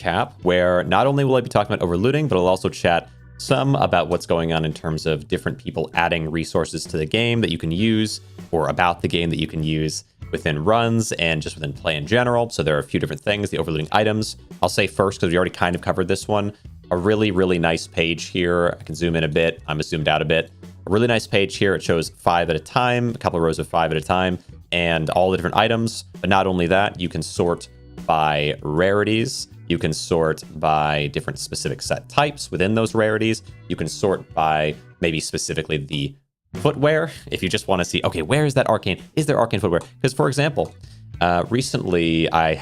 recap where not only will I be talking about overlooting, but I'll also chat some about what's going on in terms of different people adding resources to the game that you can use, or about the game that you can use within runs and just within play in general. So there are a few different things, the overlooting items. I'll say first, because we already kind of covered this one, a really, really nice page here. I can zoom in a bit. I'm zoomed out a bit. A really nice page here. It shows 5 at a time, a couple of rows of 5 at a time, and all the different items. But not only that, you can sort by rarities. You can sort by different specific set types within those rarities. You can sort by maybe specifically the footwear. If you just want to see, okay, where is that arcane? Is there arcane footwear? Because, for example, recently I've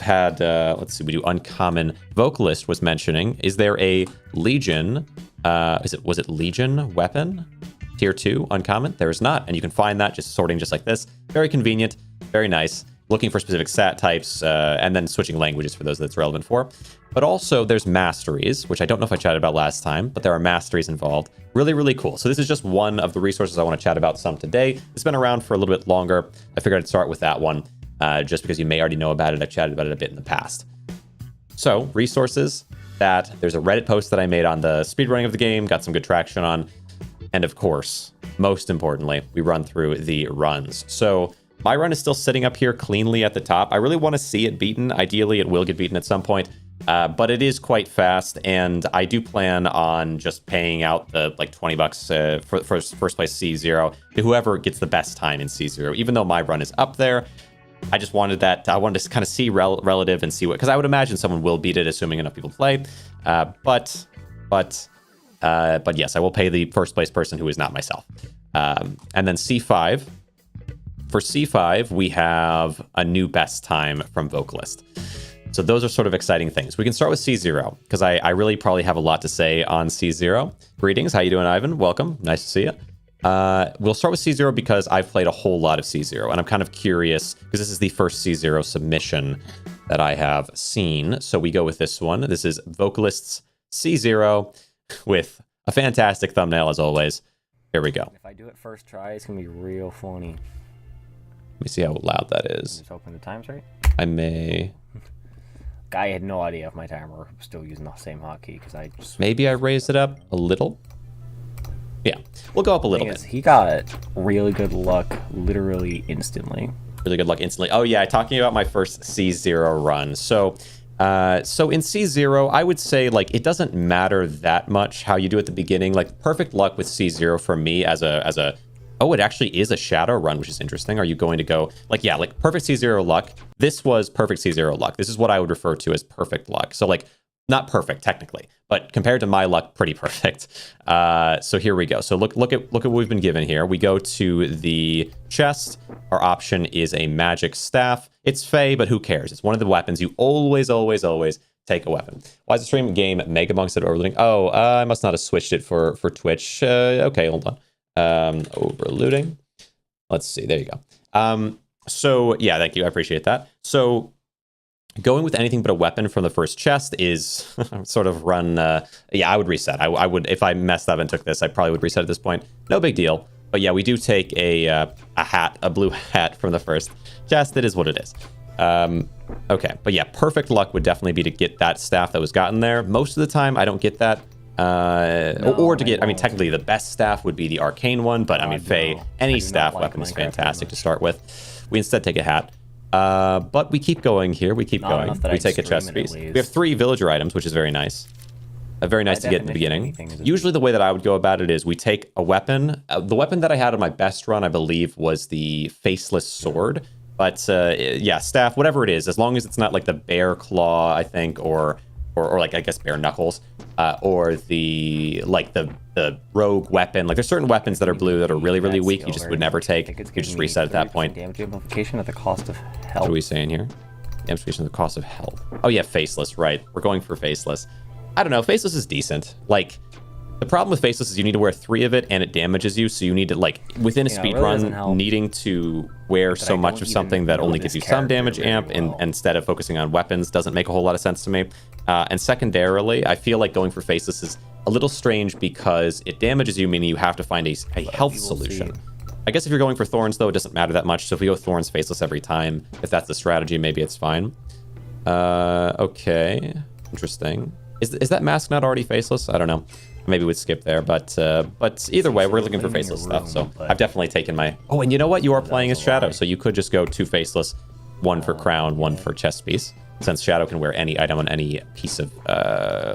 had, let's see, we do uncommon. Vocalist was mentioning, is there a Legion, was it Legion weapon? Tier 2 uncommon? There is not. And you can find that just sorting just like this. Very convenient, very nice. Looking for specific stat types, and then switching languages for those that's relevant for. But also there's masteries, which I don't know if I chatted about last time, but there are masteries involved. Really, really cool. So this is just one of the resources I want to chat about some today. It's been around for a little bit longer. I figured I'd start with that one, just because you may already know about it. I've chatted about it a bit in the past. So resources that there's a Reddit post that I made on the speedrunning of the game, got some good traction on. And of course, most importantly, we run through the runs. So my run is still sitting up here cleanly at the top. I really want to see it beaten. Ideally, it will get beaten at some point, but it is quite fast, and I do plan on just paying out the like $20 for first place C0 to whoever gets the best time in C0. Even though my run is up there, I just wanted that. I wanted to kind of see relative and see what, because I would imagine someone will beat it, assuming enough people play. But yes, I will pay the first place person who is not myself. And then C5. For C5, we have a new best time from Vocalist. So those are sort of exciting things. We can start with C0, because I really probably have a lot to say on C0. Greetings, how you doing, Ivan? Welcome, nice to see you. We'll start with C0 because I've played a whole lot of C0, and I'm kind of curious, because this is the first C0 submission that I have seen. So we go with this one. This is Vocalist's C0 with a fantastic thumbnail, as always. Here we go. If I do it first try, it's going to be real funny. Let me see how loud that is. Just open the times right. I may. Guy had no idea if my timer was still using the same hotkey because I just. Maybe I raised it up a little. Yeah, we'll go up a little bit. He got really good luck literally instantly. Really good luck instantly. Oh yeah, talking about my first C0 run. So in C0, I would say like it doesn't matter that much how you do at the beginning. Like perfect luck with C0 for me as a oh, it actually is a shadow run, which is interesting. Are you going to go like, yeah, like perfect C0 luck? This was perfect C0 luck. This is what I would refer to as perfect luck. So like not perfect technically, but compared to my luck, pretty perfect. So here we go. So look at what we've been given here. We go to the chest. Our option is a magic staff. It's Fey, but who cares? It's one of the weapons. You always take a weapon. Why is the stream game Mega Monks at overlooting? Oh, I must not have switched it for Twitch. Okay, hold on. Overlooting. Let's see. There you go. So yeah, thank you. I appreciate that. So going with anything but a weapon from the first chest is sort of run. Yeah, I would reset. I would, if I messed up and took this, I probably would reset at this point. No big deal. But yeah, we do take a hat, a blue hat from the first chest. It is what it is. Okay, but yeah, perfect luck would definitely be to get that staff that was gotten there. Most of the time, I don't get that. Or to get, I mean, technically the best staff would be the arcane one, but I mean, Faye, any staff weapon is fantastic to start with. We instead take a hat. But we keep going here. We keep going. We take a chest piece. We have 3 villager items, which is very nice. Very nice to get in the beginning. Usually the way that I would go about it is we take a weapon. The weapon that I had on my best run, I believe, was the faceless sword. But yeah, staff, whatever it is, as long as it's not like the bear claw, I think, or like, I guess, bare knuckles, or the rogue weapon. Like, there's certain weapons that are blue that are really, really weak. You just would never take. You just reset at that point. Damage amplification at the cost of health. What are we saying here? Damage amplification at the cost of health. Oh yeah, faceless, right. We're going for faceless. I don't know, faceless is decent. Like, the problem with faceless is you need to wear 3 of it and it damages you, so you need to, like, within a speed run, needing to wear so much of something that only gives you some damage amp instead of focusing on weapons doesn't make a whole lot of sense to me. And secondarily, I feel like going for faceless is a little strange because it damages you, meaning you have to find a health solution. I guess if you're going for thorns, though, it doesn't matter that much. So if we go thorns faceless every time, if that's the strategy, maybe it's fine. Okay. Interesting. Is that mask not already faceless? I don't know. Maybe we'd skip there, but either way, we're looking for faceless stuff. So I've definitely taken my... Oh, and you know what? You are playing as Shadow, so you could just go 2 faceless, 1 for crown, 1 for chest piece, since Shadow can wear any item on any piece of,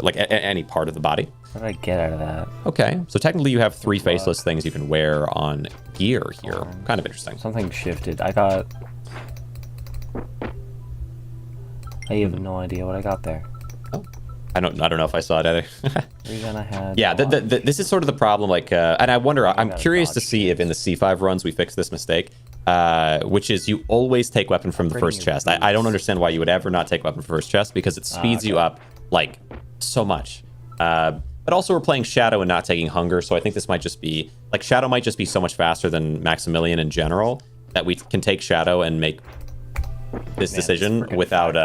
like any part of the body. What did I get out of that? Okay, so technically you have 3 faceless things you can wear on gear here. Kind of interesting. Something shifted. I got... I have no idea what I got there. Oh. I don't know if I saw it either. Yeah, this is sort of the problem. Like, and I wonder. I'm curious to see if in the C5 runs we fix this mistake, which is you always take weapon from the first chest. I don't understand why you would ever not take weapon from first chest because it speeds you up like so much. But also we're playing Shadow and not taking Hunger, so I think this might just be like Shadow might just be so much faster than Maximilian in general that we can take Shadow and make this decision without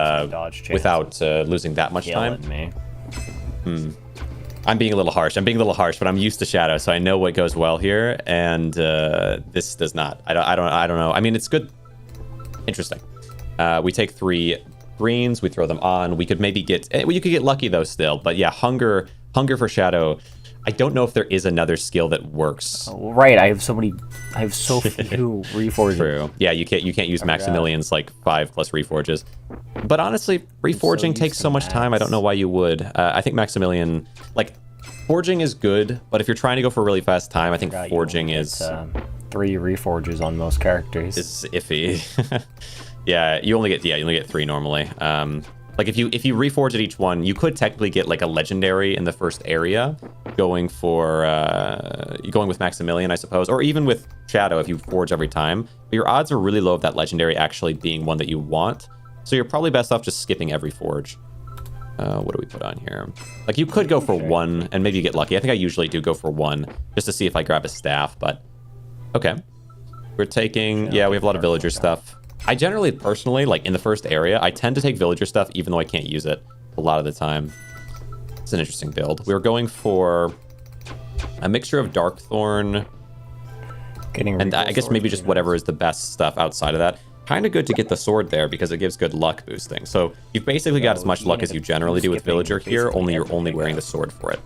losing that much time. I'm being a little harsh. But I'm used to Shadow, so I know what goes well here, and this does not. I don't know. I mean, it's good. Interesting. We take 3 greens, we throw them on. We could maybe get. You could get lucky though still, but yeah, hunger for Shadow. I don't know if there is another skill that works. Right, I have so few reforges. True. Yeah, you can't use Maximilian's like 5+ reforges. But honestly, reforging takes so much time. I don't know why you would. I think Maximilian, like, forging is good, but if you're trying to go for a really fast time, I think forging is 3 reforges on most characters. Is iffy. Yeah, you only get 3 normally. Like if you reforge at each one, you could technically get like a legendary in the first area, going with Maximilian, I suppose, or even with Shadow if you forge every time. But your odds are really low of that legendary actually being one that you want. So you're probably best off just skipping every forge. What do we put on here? Like you could go for 1 and maybe you get lucky. I think I usually do go for 1 just to see if I grab a staff. But okay, we're taking. Yeah, we have a lot of villager stuff. I generally, personally, like in the first area, I tend to take villager stuff even though I can't use it a lot of the time. It's an interesting build. We were going for a mixture of Darkthorn and I guess maybe just whatever is the best stuff outside of that. Kind of good to get the sword there because it gives good luck boosting. So you've basically got as much luck as you generally do with villager here, only you're only wearing the sword for it.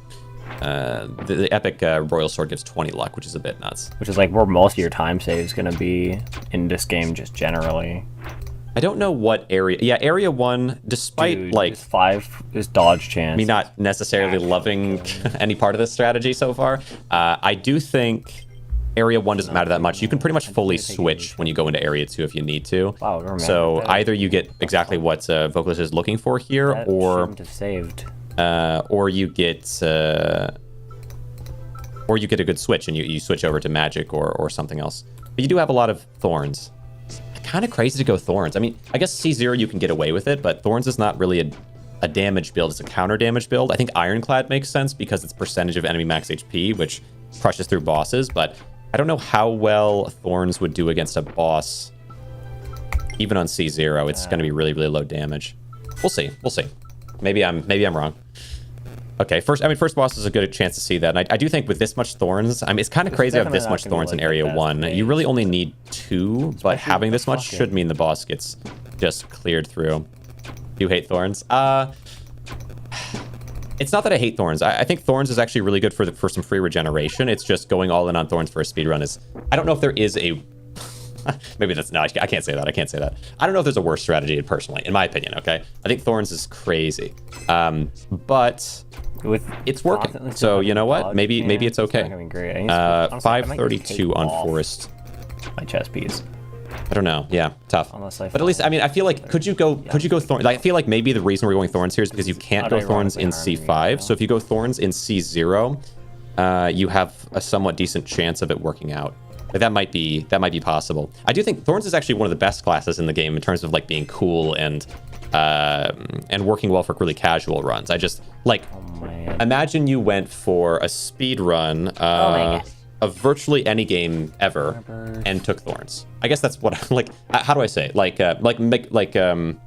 The epic royal sword gives 20 luck, which is a bit nuts. Which is like where most of your time save is going to be in this game, just generally. I don't know what area. Yeah, area 1, despite like 5 is dodge chance. Me not necessarily loving any part of this strategy so far. I do think area 1 doesn't matter that much. You can pretty much fully switch when you go into area 2 if you need to. Wow, so either you get exactly what Vocalist is looking for here, or you get a good switch and you switch over to magic or something else. But you do have a lot of thorns. Kind of crazy to go thorns. I mean, I guess C0 you can get away with it, but thorns is not really a damage build. It's a counter damage build. I think Ironclad makes sense because it's percentage of enemy max HP, which crushes through bosses, but I don't know how well thorns would do against a boss. Even on C0, it's going to be really, really low damage. We'll see. Maybe I'm wrong. Okay, first boss is a good chance to see that. And I do think with this much thorns, I mean, it's kind of crazy to have this much thorns in area 1. You really only need 2, but having this much should mean the boss gets just cleared through. Do you hate thorns? It's not that I hate thorns. I think thorns is actually really good for some free regeneration. It's just going all in on thorns for a speedrun is... I don't know if there is a... Maybe that's... No, I can't say that. I don't know if there's a worse strategy, personally, in my opinion, okay? I think thorns is crazy. But... it's working. So, you know what? Maybe it's okay. 532 on forest. My chest piece. I don't know. Yeah, tough. But at least, I mean, I feel like could you go thorns? I feel like maybe the reason we're going thorns here is because you can't go thorns in C5. So if you go thorns in C0, you have a somewhat decent chance of it working out. Like that might be possible. I do think thorns is actually one of the best classes in the game in terms of like being cool and working well for really casual runs. I just like imagine you went for a speed run of virtually any game ever and took thorns. I guess that's what like how do I say like Mega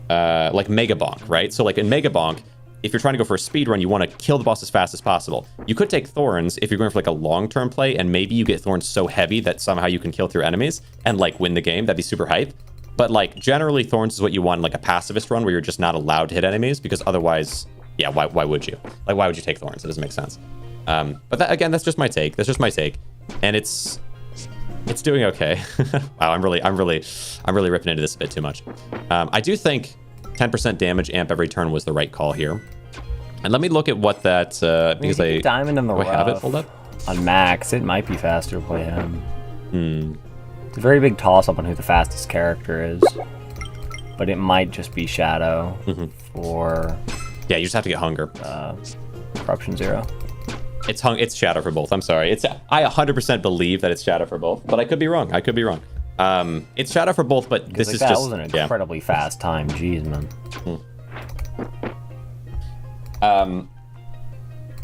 Bonk, right? So like in Mega Bonk, if you're trying to go for a speed run, you want to kill the boss as fast as possible. You could take thorns if you're going for like a long-term play, and maybe you get thorns so heavy that somehow you can kill through enemies and like win the game. That'd be super hype. But like generally Thorns is what you want in like a pacifist run where you're just not allowed to hit enemies, because otherwise, yeah, why would you? Like, why would you take Thorns? It doesn't make sense. But that, again, that's just my take. That's just my take. And it's doing okay. Wow, I'm really ripping into this a bit too much. I do think 10% damage amp every turn was the right call here. And let me look at what that because I diamond in the rough have it pulled up on Max. It might be faster to play him. It's a very big toss up on who the fastest character is, but it might just be Shadow for. Yeah, you just have to get Hunger. Corruption 0. It's Shadow for both. I'm sorry. I 100% believe that it's Shadow for both, but I could be wrong. It's Shadow for both, but this is that just was an incredibly fast time. Jeez, man.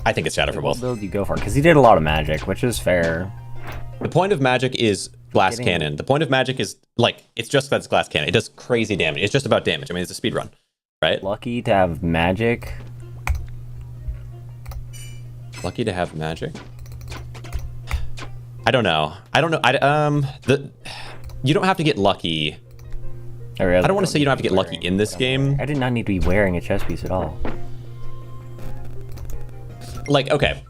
I think it's Shadow for both. What build you go for? Because he did a lot of magic, which is fair. The point of magic is glass cannon. The point of magic is like it's just that it's glass cannon. It does crazy damage. It's just about damage. I mean, it's a speed run, right? Lucky to have magic. Lucky to have magic. I don't know. You don't have to get lucky. I don't want to say you don't have to get lucky in this game. I did not need to be wearing a chess piece at all. Like, okay.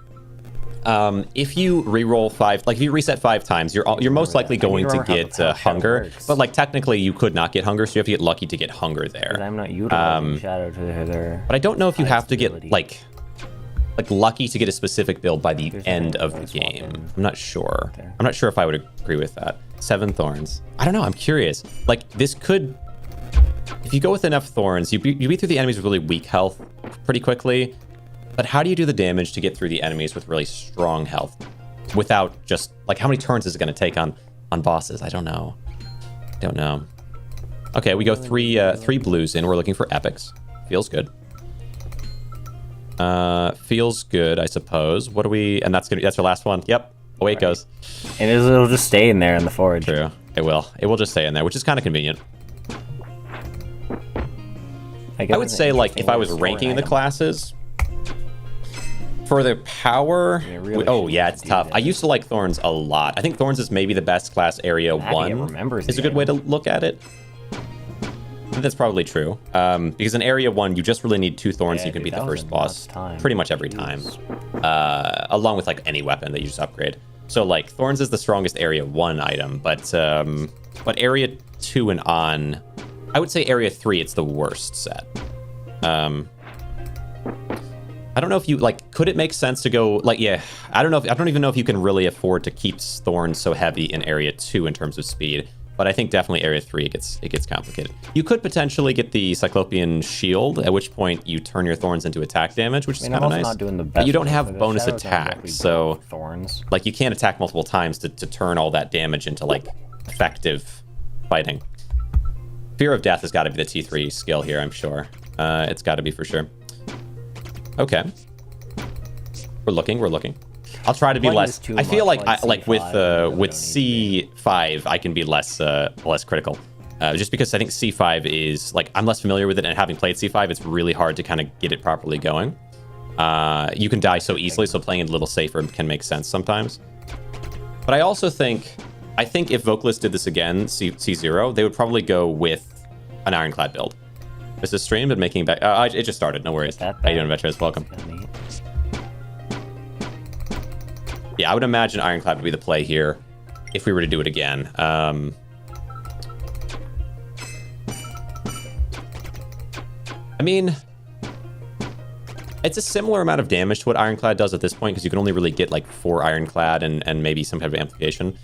If you re-roll 5, like if you reset 5 times, you're most likely going to get Hunger. But like technically you could not get Hunger, so you have to get lucky to get Hunger there. I'm not utilizing Shadow to their. But I don't know if you have to get like lucky to get a specific build by the end of the game. I'm not sure. I'm not sure if I would agree with that. 7 Thorns. I don't know. I'm curious. Like this could, if you go with enough Thorns, you beat through the enemies with really weak health pretty quickly. But how do you do the damage to get through the enemies with really strong health without just like how many turns is it going to take on bosses? I don't know. Okay, we go three blues in. We're looking for epics. Feels good. Feels good, I suppose. What do we? And that's our last one. Yep. Away it goes. And it'll just stay in there in the forge. True. It will. It will just stay in there, which is kind of convenient. I would say like if I was ranking the classes. For the power, it's tough. I used to like Thorns a lot. I think Thorns is maybe the best class area 1. Is a good way to look at it. I think that's probably true. Because in area 1, you just really need 2 Thorns. You can beat the first boss pretty much every time. Along with like any weapon that you just upgrade. So like Thorns is the strongest area 1 item, but area 2 and on, I would say area 3 it's the worst set. I don't know if you like. Could it make sense to go like? Yeah, I don't know. I don't even know if you can really afford to keep Thorns so heavy in Area 2 in terms of speed. But I think definitely Area 3 it gets complicated. You could potentially get the Cyclopean Shield, at which point you turn your Thorns into attack damage, which is kind of nice. Not doing the best, but you don't have bonus attacks, so Thorns. Like you can't attack multiple times to turn all that damage into like effective fighting. Fear of Death has got to be the T3 skill here, I'm sure. It's got to be for sure. Okay. We're looking. I'll try to be less. I feel like with C5 I can be less critical. Just because I think C5 is like I'm less familiar with it, and having played C5, it's really hard to kind of get it properly going. You can die so easily, so playing it a little safer can make sense sometimes. But I also think if Vocalist did this again, C0, they would probably go with an Ironclad build. This is streamed and making back. It just started. No worries. How you doing, Vetras? Welcome. Yeah, I would imagine Ironclad would be the play here if we were to do it again. I mean, it's a similar amount of damage to what Ironclad does at this point because you can only really get like 4 Ironclad and maybe some type of amplification.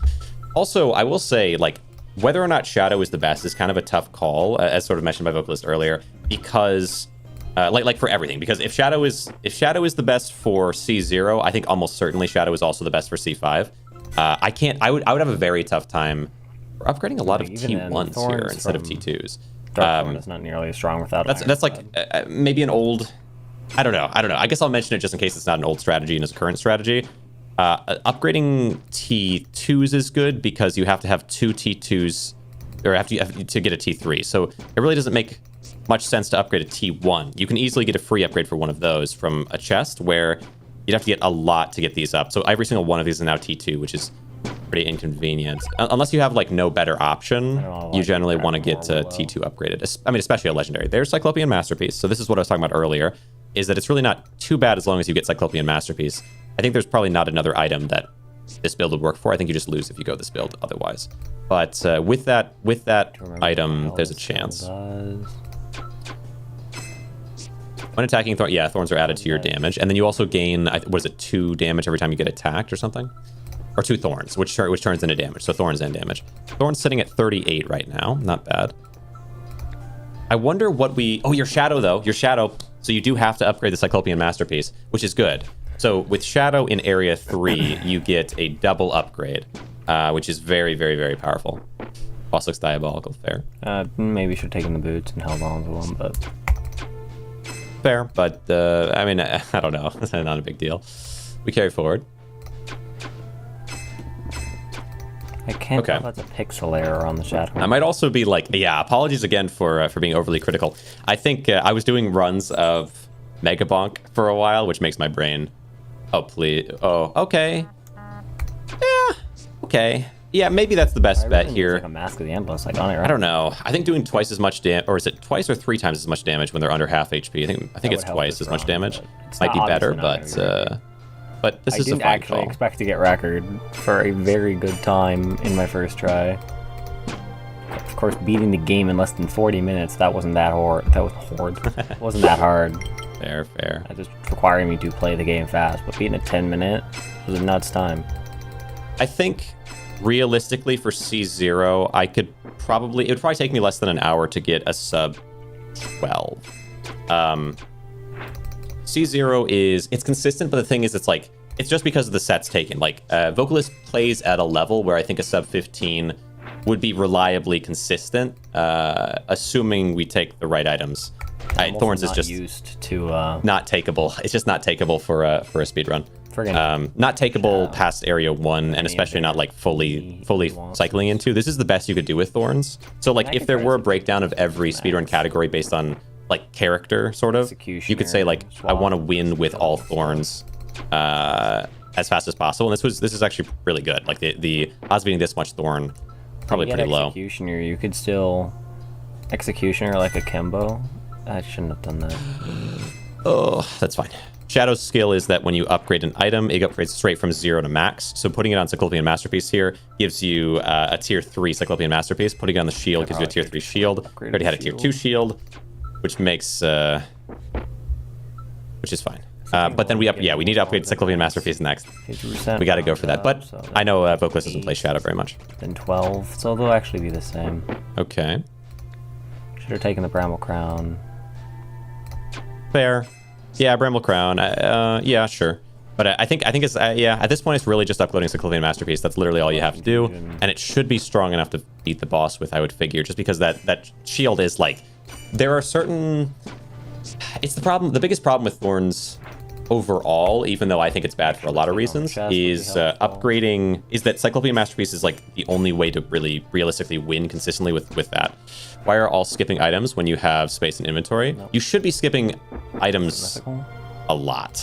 Also, I will say like. Whether or not Shadow is the best is kind of a tough call, as sort of mentioned by Vocalist earlier, because like for everything. Because if Shadow is the best for C0, I think almost certainly Shadow is also the best for C5. I would have a very tough time upgrading a lot of T1s here instead of T2s. Dark is not nearly as strong without. That's like maybe an old. I don't know. I guess I'll mention it just in case it's not an old strategy and it's a current strategy. Upgrading T2s is good because you have to have 2 T2s, or have to get a T3. So it really doesn't make much sense to upgrade a T1. You can easily get a free upgrade for one of those from a chest where you'd have to get a lot to get these up. So every single one of these is now T2, which is pretty inconvenient. Unless you have like no better option, you generally want to get T2 upgraded. I mean, especially a legendary. There's Cyclopean Masterpiece. So this is what I was talking about earlier, is that it's really not too bad as long as you get Cyclopean Masterpiece. I think there's probably not another item that this build would work for. I think you just lose if you go this build otherwise. But with that item, there's a chance. When attacking, thorns are added to your damage, and then you also gain, what is it, 2 damage every time you get attacked or something? Or 2 thorns, which turns into damage. So thorns and damage. Thorns sitting at 38 right now. Not bad. I wonder what we... Oh, your Shadow, though. Your Shadow. So you do have to upgrade the Cyclopean Masterpiece, which is good. So with Shadow in Area 3, you get a double upgrade, which is very, very, very powerful. Boss looks diabolical. Fair. Maybe should have taken the boots and held on to them, but... Fair, but, I mean, I don't know. It's not a big deal. We carry forward. I can't tell if that's a pixel error on the Shadow. I might also be like, yeah, apologies again for being overly critical. I think I was doing runs of Mega Bonk for a while, which makes my brain... Oh, please. Oh, okay. Yeah, okay. Yeah, maybe that's the best bet here. Like a Mask of the Endless, like on it, right? I don't know. I think doing twice as much damage, or is it twice or 3 times as much damage when they're under half HP? I think it's twice as much damage. Might be better, but this is a fun call. I didn't actually expect to get record for a very good time in my first try. Of course, beating the game in less than 40 minutes, that wasn't that hard. It wasn't that hard. Fair. That just required me to play the game fast, but beating a 10-minute was a nuts time. I think realistically for C0, it would probably take me less than an hour to get a sub 12. C0 it's consistent, but the thing is, it's just because of the sets taken. Like, Vocalist plays at a level where I think a sub 15 would be reliably consistent, assuming we take the right items. Thorns is just used to not takeable. It's just not takeable for a speedrun. Not takeable past Area 1, and especially not like fully cycling into. This is the best you could do with Thorns. So like if there were a breakdown of every speedrun category based on like character, sort of, you could say like I want to win with all Thorns as fast as possible. And this is actually really good. Like the odds of beating this much Thorn probably pretty low. Executioner, you could still Executioner like a Kimbo. I shouldn't have done that. Oh, that's fine. Shadow's skill is that when you upgrade an item, it upgrades straight from 0 to max. So putting it on Cyclopean Masterpiece here gives you a tier 3 Cyclopean Masterpiece. Putting it on the shield gives you a tier 3 shield. We already had a tier 2 shield, which makes which is fine. But then we need to upgrade Cyclopean Masterpiece next. We got to go for that. But I know Vocalist doesn't play Shadow very much. Then 12, so they'll actually be the same. Okay. Should have taken the Bramble Crown. Fair. Yeah, Bramble Crown. Yeah, sure. But I think it's at this point it's really just uploading Cyclopean Masterpiece. That's literally all you have to do, and it should be strong enough to beat the boss with, I would figure, just because that shield is like, there are certain. It's the problem. The biggest problem with Thorns overall, even though I think it's bad for a lot of reasons, is upgrading. Is that Cyclopean Masterpiece is like the only way to really realistically win consistently with that. Why are all skipping items when you have space in inventory? Nope. You should be skipping items a lot.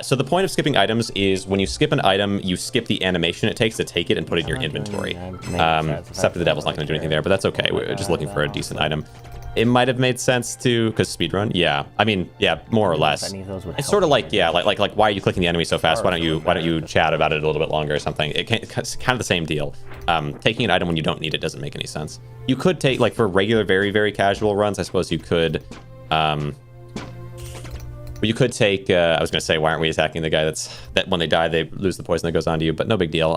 So the point of skipping items is when you skip an item, you skip the animation it takes to take it and put it in your inventory. Except for the Devil's not going to do anything there, but that's okay. We're just looking for a decent item. It might have made sense to, because speedrun, yeah. I mean, yeah, more or less. It's sort of like, yeah, like why are you clicking the enemy so fast? Why don't you chat about it a little bit longer or something? It's kind of the same deal. Taking an item when you don't need it doesn't make any sense. You could take, like, for regular, very, very casual runs, I suppose you could, you could take, I was going to say, why aren't we attacking the guy that when they die, they lose the poison that goes on to you, but no big deal.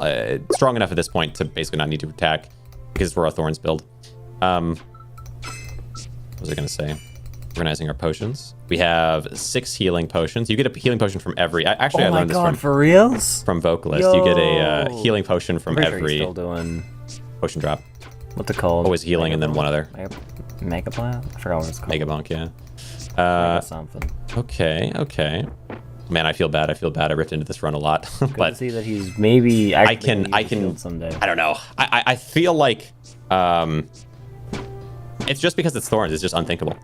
Strong enough at this point to basically not need to attack because we're a Thorns build. What was I going to say? Organizing our potions. We have 6 healing potions. You get a healing potion from every... I learned this for reals? From Vocalist. Yo. You get a healing potion from every still doing potion drop. What's it called? Always healing and then one other. Mega Plant? I forgot what it's called. Mega Bonk, yeah. Mega something. Okay. Man, I feel bad. I ripped into this run a lot. Good but to see that he's maybe... I can someday. I don't know. I feel like... it's just because it's Thorns. It's just unthinkable.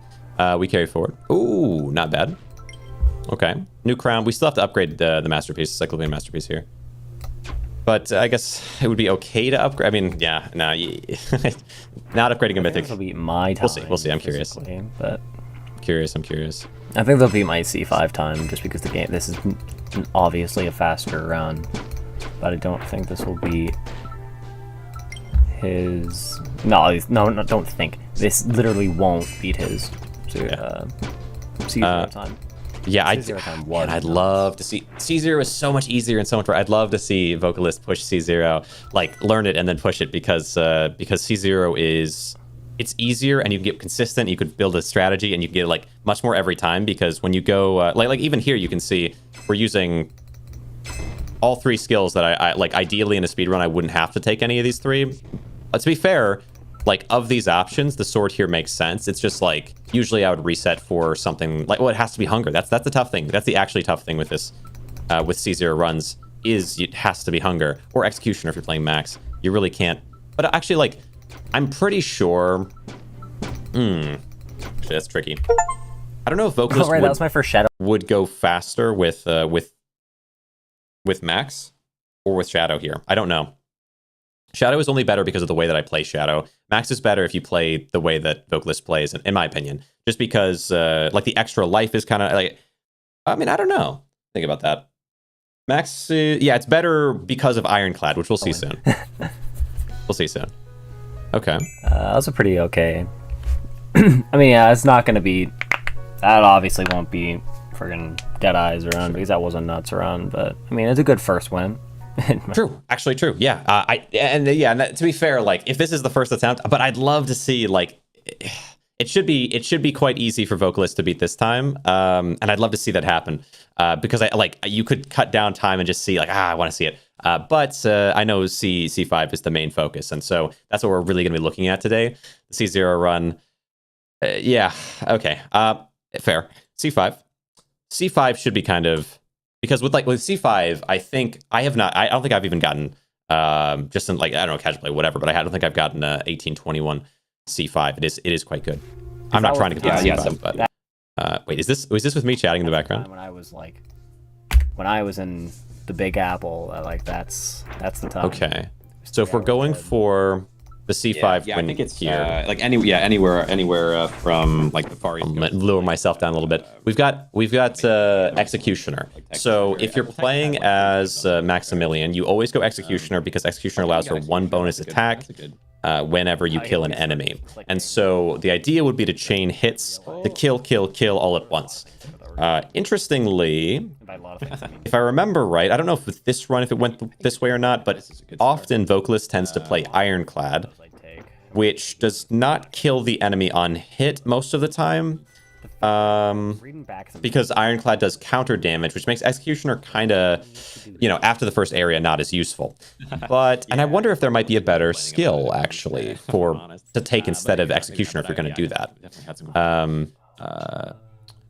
We carry forward. Ooh, not bad. Okay. New crown. We still have to upgrade the Masterpiece, Cyclopean Masterpiece here. But I guess it would be okay to upgrade. I mean, yeah, no, not upgrading a mythic. This will beat my time. We'll see. I'm curious. But I'm curious. I think they'll beat my C5 time just because the game. This is obviously a faster run, but I don't think this will beat his. No, don't think. This literally won't beat his C0 time. Yeah, I'd love to see C0 is so much easier and so much. I'd love to see Vocalist push C0, like learn it and then push it because C0 it's easier and you can get consistent. You could build a strategy and you can get like much more every time because when you go like even here you can see we're using all 3 skills that I like. Ideally in a speedrun I wouldn't have to take any of these 3. To be fair, like of these options, the sword here makes sense. It's just like usually I would reset for something like, well, it has to be hunger. That's the tough thing. That's the actually tough thing with this with C0 runs is it has to be hunger or executioner if you're playing max. You really can't. But actually, like I'm pretty sure. Actually, that's tricky. I don't know if Vocalist that was my first shadow. Would go faster with max or with shadow here. I don't know. Shadow is only better because of the way that I play Shadow. Max is better if you play the way that Vocalist plays, in my opinion. Just because, like, the extra life is kind of, like... I mean, I don't know. Think about that. Max, yeah, it's better because of Ironclad, which we'll see soon. We'll see soon. Okay. That was a pretty okay... I mean, yeah, it's not going to be... That obviously won't be friggin' Deadeye's run, because that was a nuts run, but, I mean, it's a good first win. True, actually true. Yeah, to be fair, like if this is the first attempt, but I'd love to see like it should be quite easy for Vocalist to beat this time, and I'd love to see that happen because you could cut down time and just see like I want to see it, but I know C5 is the main focus, and so that's what we're really going to be looking at today. The C0 run, yeah, okay, fair. C5 should be kind of. Because with C5, I don't think I've even gotten just in like I don't know casual play whatever, but I don't think I've gotten 1821 C5. It is quite good. I'm not trying to compare C5, but wait, was this with me chatting in the background? When I was in the Big Apple, that's the time. Okay, so if we're going for the C5 I think it's here, like anywhere from like the far east. I'm gonna lower myself down a little bit. We've got Executioner. So if you're playing as Maximilian, you always go Executioner because Executioner allows for 1 bonus attack whenever you kill an enemy. And so the idea would be to chain hits to kill all at once. Interestingly, if I remember right, I don't know if with this run, if it went this way or not, but often Vocalist tends to play Ironclad, which does not kill the enemy on hit most of the time, because Ironclad does counter damage, which makes Executioner kind of, after the first area, not as useful. But, and I wonder if there might be a better skill, actually, to take instead of Executioner if you're going to do that.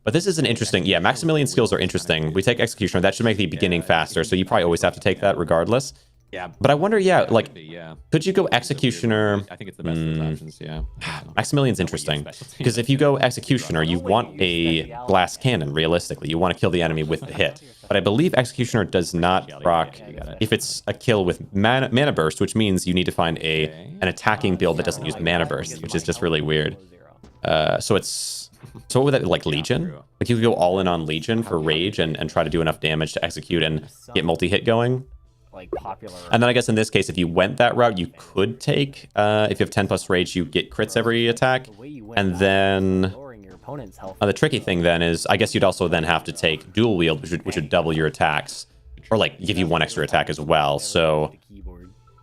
But this is an interesting, Maximilian skills are interesting. We take Executioner, that should make the beginning faster, so you probably always have to take that regardless. Yeah. But I wonder, could you go Executioner? I think it's the best of those options, yeah. Maximilian's interesting, because if you go Executioner, you want a blast cannon, realistically. You want to kill the enemy with the hit. But I believe Executioner does not proc if it's a kill with mana burst, which means you need to find an attacking build that doesn't use mana burst, which is just really weird. So what would that be, like Legion? Like you could go all in on Legion for Rage and try to do enough damage to execute and get multi-hit going? And then I guess in this case, if you went that route, you could take, if you have 10 plus Rage, you get crits every attack. And then the tricky thing then is, I guess you'd also then have to take Dual Wield, which would double your attacks, or like give you 1 extra attack as well. So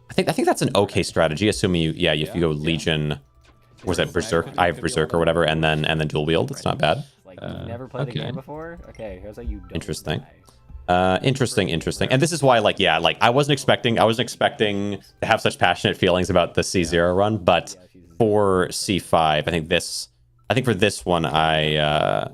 I think that's an okay strategy, assuming if you go Legion. Was that Berserk? I have Berserk or whatever, and then dual wield. It's not bad. You've never played the game before? Okay, here's how you don't Interesting. Interesting. And this is why, I wasn't expecting to have such passionate feelings about the C0 run, but for C5, I think for this one, there's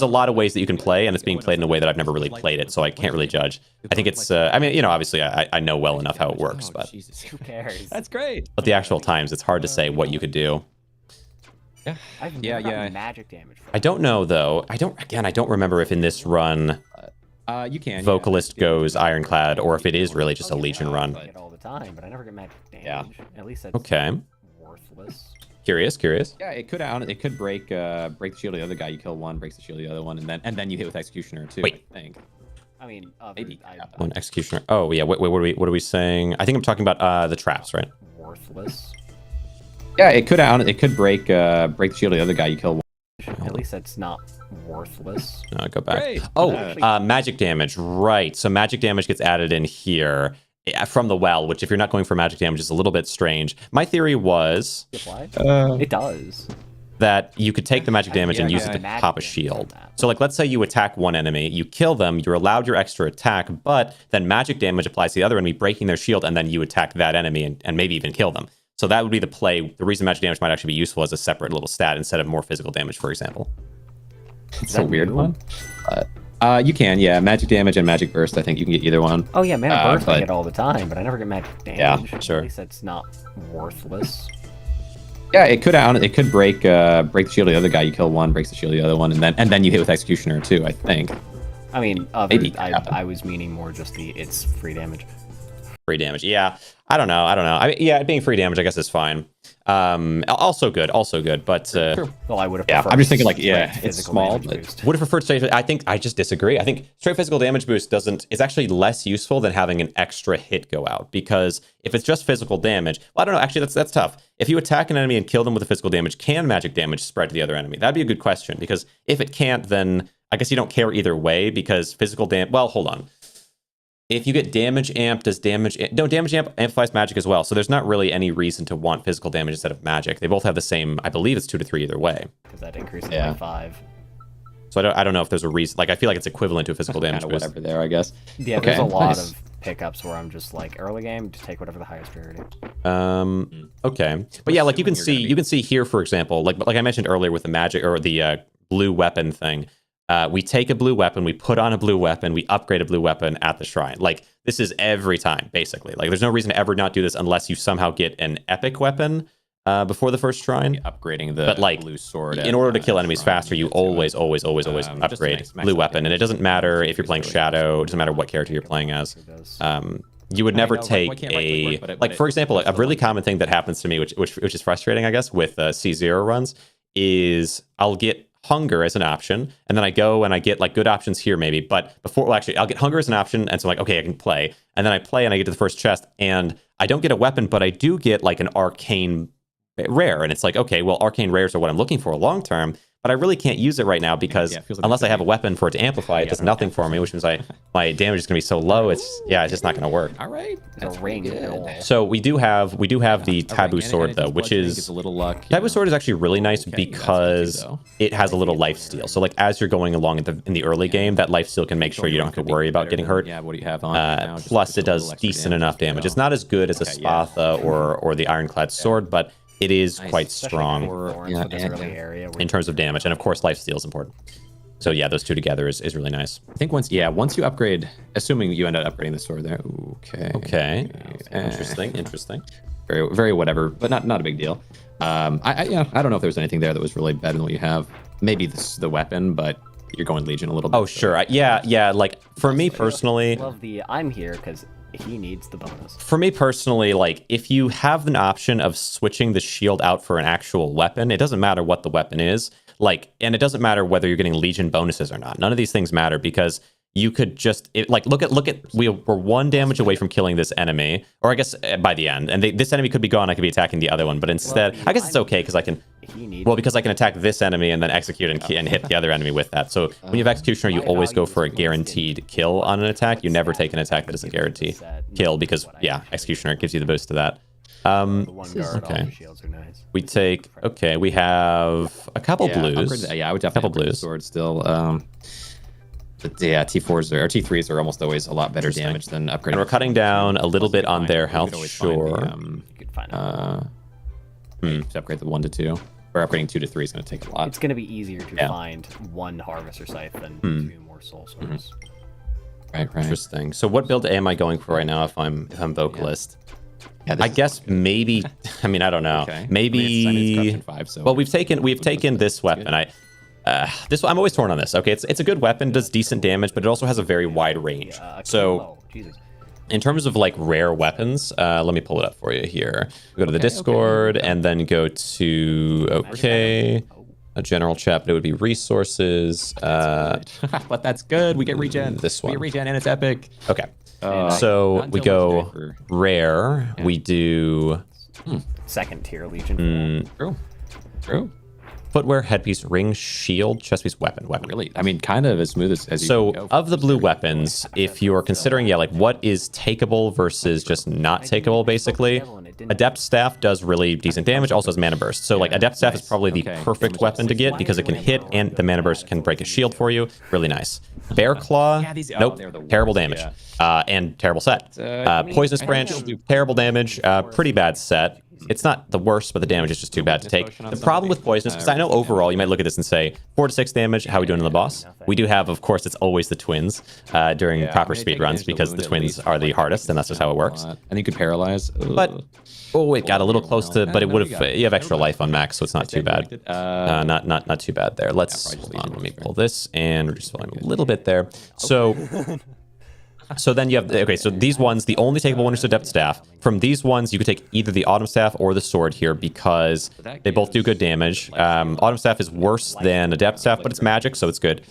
a lot of ways that you can play, and it's being played in a way that I've never really played it, so I can't really judge. I think it's, obviously I know well enough how it works, but who cares? That's great. But the actual times, it's hard to say what you could do. Yeah. Magic damage. I don't know though. I don't remember if in this run You can. Vocalist goes Ironclad, or if it is really just a Legion run. I get all the time, but I never get magic damage. Yeah. At least that's Okay. worthless. Curious. Yeah, it could break the shield of the other guy. You kill one, breaks the shield of the other one, and then you hit with Executioner too. Wait. I think. I mean, Maybe. One Executioner. Oh yeah. Wait. What are we saying? I think I'm talking about the traps, right? worthless. Yeah, it could break the shield of the other guy. You kill one. At least that's not worthless. Go back. Great. Oh, magic damage. Right. So magic damage gets added in here from the well, which if you're not going for magic damage is a little bit strange. My theory was It does. that you could take the magic damage and use it to pop a shield. So like, let's say you attack one enemy, you kill them, you're allowed your extra attack, but then magic damage applies to the other enemy, breaking their shield, and then you attack that enemy and maybe even kill them. So that would be the play. The reason magic damage might actually be useful as a separate little stat instead of more physical damage, for example. It's a weird one. You can, yeah. Magic damage and magic burst. I think you can get either one. Oh yeah, mana burst I get all the time, but I never get magic damage. Yeah, sure. At least that's not worthless. Yeah, it could break the shield of the other guy. You kill one, breaks the shield of the other one, and then you hit with Executioner too. I think. I mean, Maybe. I was meaning more just it's free damage. Free damage, yeah. I don't know. I mean, yeah, being free damage, I guess, is fine. Also good, but Well, I would have. Yeah, I'm just thinking like, yeah, it's physical small, damage but boost. would have preferred straight. I think I just disagree. I think straight physical damage boost is actually less useful than having an extra hit go out, because if it's just physical damage, well, I don't know. Actually, that's tough. If you attack an enemy and kill them with a physical damage, can magic damage spread to the other enemy? That'd be a good question, because if it can't, then I guess you don't care either way, because physical damage. Well, hold on. If you get damage amp, damage amp amplifies magic as well. So there's not really any reason to want physical damage instead of magic. They both have the same, I believe it's 2 to 3 either way. Because that increases by 5. So I don't know if there's a reason. Like, I feel like it's equivalent to a physical damage boost. whatever there, I guess. Yeah, Okay, there's a lot nice. of pickups where I'm just like, early game, just take whatever the highest priority. Okay. But yeah, like you can see here, for example, like I mentioned earlier with the magic or the blue weapon thing. We take a blue weapon, we put on a blue weapon, we upgrade a blue weapon at the shrine. Like, this is every time, basically. Like, there's no reason to ever not do this unless you somehow get an epic weapon before the first shrine. Upgrading the blue sword. In order to kill enemies faster, you always upgrade blue weapon. And it doesn't matter if you're playing Shadow, it doesn't matter what character you're playing as. You would never take for example, a really common thing that happens to me, which is frustrating, I guess, with C0 runs, is I'll get hunger as an option, and then I go and I get like good options here maybe, but I'll get hunger as an option, and so I'm like, okay, I can play, and then I play and I get to the first chest and I don't get a weapon, but I do get like an arcane rare, and it's like, okay, well, arcane rares are what I'm looking for long term, but I really can't use it right now because unless I have a weapon for it to amplify, it does nothing for me, which means my damage is going to be so low, it's just not going to work. All right, That's a ring. So we do have the taboo sword though, which is a little luck. Taboo sword is actually really nice because it has a little life steal. So like as you're going along in the early game, that life steal can make sure you don't have to worry about getting hurt. Yeah, what do you have on? Plus it does decent enough damage. It's not as good as a Spatha or the Ironclad sword, but it is quite strong in terms of damage. And of course, life steal is important. So yeah, those two together is really nice. I think once you upgrade, assuming you end up upgrading the sword there. Okay. Interesting. Very, very whatever, but not a big deal. I don't know if there was anything there that was really better than what you have. Maybe the weapon, but you're going Legion a little bit. Oh, sure. Yeah. Like for me personally, Love I'm here because he needs the bonus. For me personally, like if you have an option of switching the shield out for an actual weapon, it doesn't matter what the weapon is. Like, and it doesn't matter whether you're getting Legion bonuses or not. None of these things matter because you could just look at we're 1 damage away from killing this enemy, or I guess by the end, and this enemy could be gone. I could be attacking the other one, but instead, I guess it's okay because I can. Because I can attack this enemy and then execute and hit the other enemy with that. So when you have Executioner, you always go for a guaranteed kill on an attack. You never take an attack that doesn't guarantee kill because Executioner gives you the boost to that. Okay. We take. Okay, we have a couple blues. I would definitely upgrade the sword still. But yeah, T4s or T3s are almost always a lot better damage than upgrading. And we're cutting down a little bit on their health. Sure. Just upgrade the 1 to 2. Or upgrading 2 to 3 is going to take a lot. It's going to be easier to find 1 Harvester Scythe than 2 more Soul Swords. Right. Interesting. So what build am I going for right now if I'm Vocalist? I guess maybe. I mean, I don't know. Okay. Maybe. I mean, it's 5, so well, we've taken this weapon. This I'm always torn on this. Okay, it's a good weapon, does decent damage, but it also has a very wide range. So in terms of like rare weapons, let me pull it up for you here. Go to the Discord and then go to a general chat, but it would be resources. But that's good. We get regen. This one. We get regen and it's epic. Okay. So we go rare. We do second tier Legion. True. Footwear, headpiece, ring, shield, chest piece, weapon. Really? I mean, kind of as smooth as you So can go. of the blue weapons, if you're considering, like what is takeable versus just not takeable, basically, Adept Staff does really decent damage, also has Mana Burst. So like Adept Staff is probably the perfect weapon to get because it can hit and the Mana Burst can break a shield for you. Really nice. Bear Claw, nope, terrible damage. And terrible set. Poisonous Branch, terrible damage, pretty bad set. It's not the worst, but the damage is just too bad to take. The problem with Poisonous, because I know overall you might look at this and say 4 to 6 damage, how are we doing on the boss? We do have, of course, it's always the twins during proper speed runs because the twins are the hardest and that's just how it works. And you could paralyze. But, oh, it got a little close to, but it would have, you have extra life on max, so it's not too bad. Not too bad there. Let's, hold on, let me pull this and reduce volume a little bit there. So then you have, okay, so these ones, the only takeable one is Adept Staff. From these ones, you could take either the Autumn Staff or the Sword here because they both do good damage. Autumn Staff is worse than Adept Staff, but it's magic, so it's good.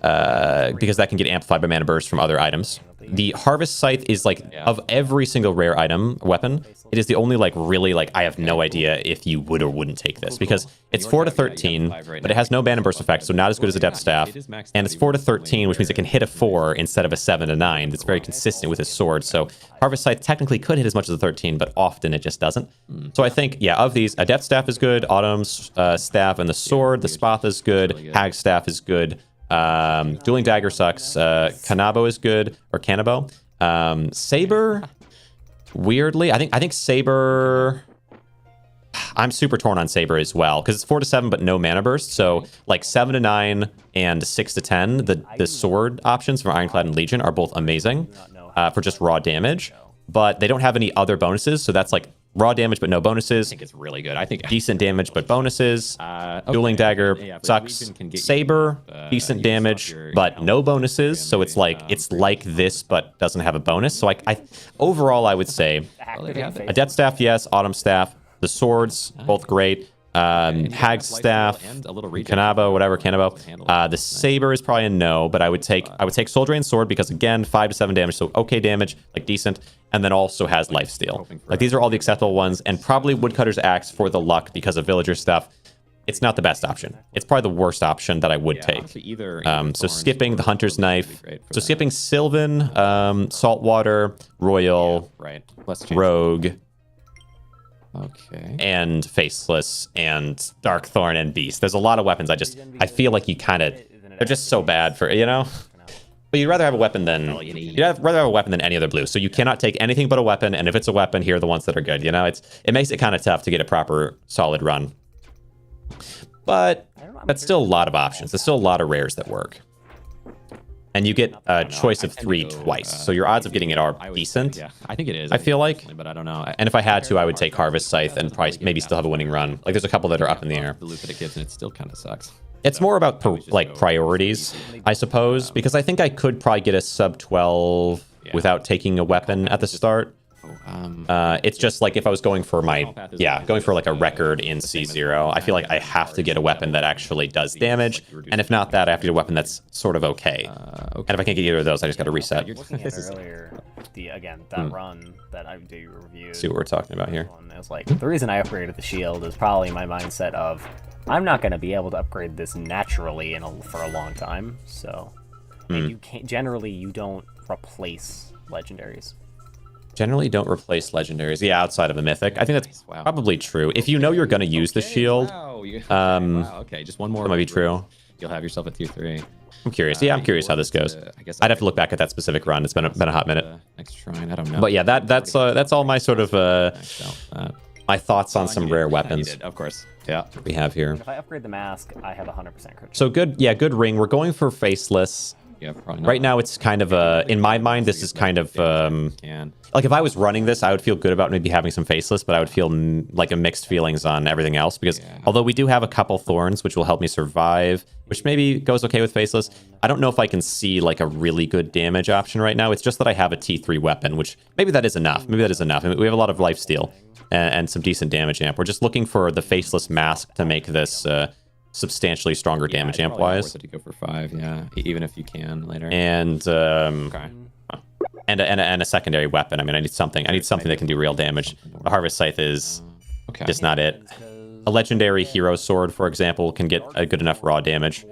Because that can get amplified by Mana Burst from other items. The Harvest Scythe is like, of every single rare item, weapon, it is the only like really like, I have no idea if you would or wouldn't take this because it's 4 to 13, but it has no Mana Burst effect, so not as good as Adept Staff. And it's 4 to 13, which means it can hit a 4 instead of a 7 to 9. It's very consistent with his sword. So Harvest Scythe technically could hit as much as a 13, but often it just doesn't. So I think, yeah, of these, Adept Staff is good, Autumn's Staff and the Sword, the Spatha is good, Hag Staff is good. Dueling Dagger sucks. Kanabo is good, or Kanabo. Saber, weirdly, I think Saber. I'm super torn on Saber as well because it's 4 to 7, but no Mana Burst. So like 7 to 9 and 6 to 10, the sword options for Ironclad and Legion are both amazing for just raw damage, but they don't have any other bonuses. So that's like raw damage, but no bonuses. I think it's really good. I think decent damage, but bonuses. Dueling Dagger sucks. Saber, decent damage, but no bonuses. So it's like this, but doesn't have a bonus. So overall, I would say Adept Staff, yes. Autumn Staff, the swords, both great. Hag Staff, Kanabo, whatever, Kanabo. The Saber is probably a no, but I would take Soul Drain Sword because again, 5 to 7 damage, so okay damage, like decent, and then also has Lifesteal. Like these are all the acceptable ones, and probably Woodcutter's Axe for the luck because of villager stuff. It's not the best option. It's probably the worst option that I would take. So skipping the Hunter's Knife. So skipping Sylvan, Saltwater, Royal, Rogue. Okay. And Faceless and Darkthorn and Beast. There's a lot of weapons. I feel like you kind of, they're just so bad for, you know? But you'd rather have a weapon than, rather have a weapon than any other blue. So you cannot take anything but a weapon, and if it's a weapon, here are the ones that are good, you know? It makes it kind of tough to get a proper, solid run. But that's still a lot of options. There's still a lot of rares that work. And you get a choice of 3 twice. So your odds of getting it are decent. Yeah, I think it is. I feel like. But I don't know. And if I had to, I would take Harvest Scythe and probably maybe still have a winning run. Like there's a couple that are up in the air. The loop that it gives, and it still kind of sucks. It's more about priorities, I suppose, because I think I could probably get a sub 12 without taking a weapon at the start. It's just like if I was going for going for like a record in C0, I feel like I have to get a weapon that actually does damage, and if not that, I have to get a weapon that's sort of okay. And if I can't get either of those, I just got to reset. Earlier, that run that I do review. See what we're talking about here. It's like the reason I upgraded the shield is probably my mindset of I'm not going to be able to upgrade this naturally for a long time. So, and you can't generally you don't replace legendaries. Generally don't replace legendaries. Yeah, outside of the mythic. I think that's probably true. If you know you're going to use the shield, okay, just one more. That might be true. You'll have yourself a tier 3. I'm curious. Yeah, I'm curious how this goes. I'd have to look back at that specific run. It's been a hot minute. Next shrine, I don't know. But yeah, that's all my sort of my thoughts on some rare weapons. Of course. Yeah. We have here. If I upgrade the mask, I have 100% crit. So good. Yeah, good ring. We're going for Faceless. Yeah, probably not. Right now, it's kind of in my mind, this is kind of like if I was running this, I would feel good about maybe having some faceless, but I would feel like a mixed feelings on everything else because although we do have a couple thorns, which will help me survive, which maybe goes okay with faceless, I don't know if I can see like a really good damage option right now. It's just that I have a T3 weapon, which maybe that is enough. Maybe that is enough. I mean, we have a lot of lifesteal and some decent damage amp. We're just looking for the faceless mask to make this substantially stronger damage amp wise. To go for 5, yeah, even if you can later. And Okay. and a secondary weapon. I mean, I need something. I need something that can do real damage. The Harvest Scythe is just not it. A legendary hero sword, for example, can get a good enough raw damage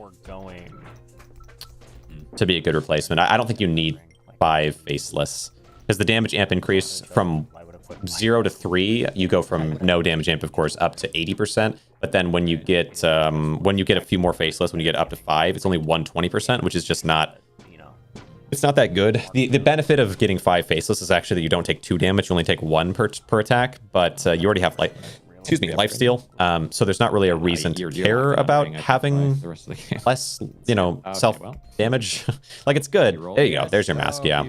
to be a good replacement. I don't think you need 5 faceless because the damage amp increase from 0 to 3, you go from no damage amp, of course, up to 80%. But then when you get a few more faceless, when you get up to 5, it's only 120%, which is just not. It's not that good. The benefit of getting 5 faceless is actually that you don't take 2 damage. You only take 1 per attack, but you already have lifesteal. So there's not really a reason to care about having less, self damage. Like it's good. There you go. There's your mask. Yeah.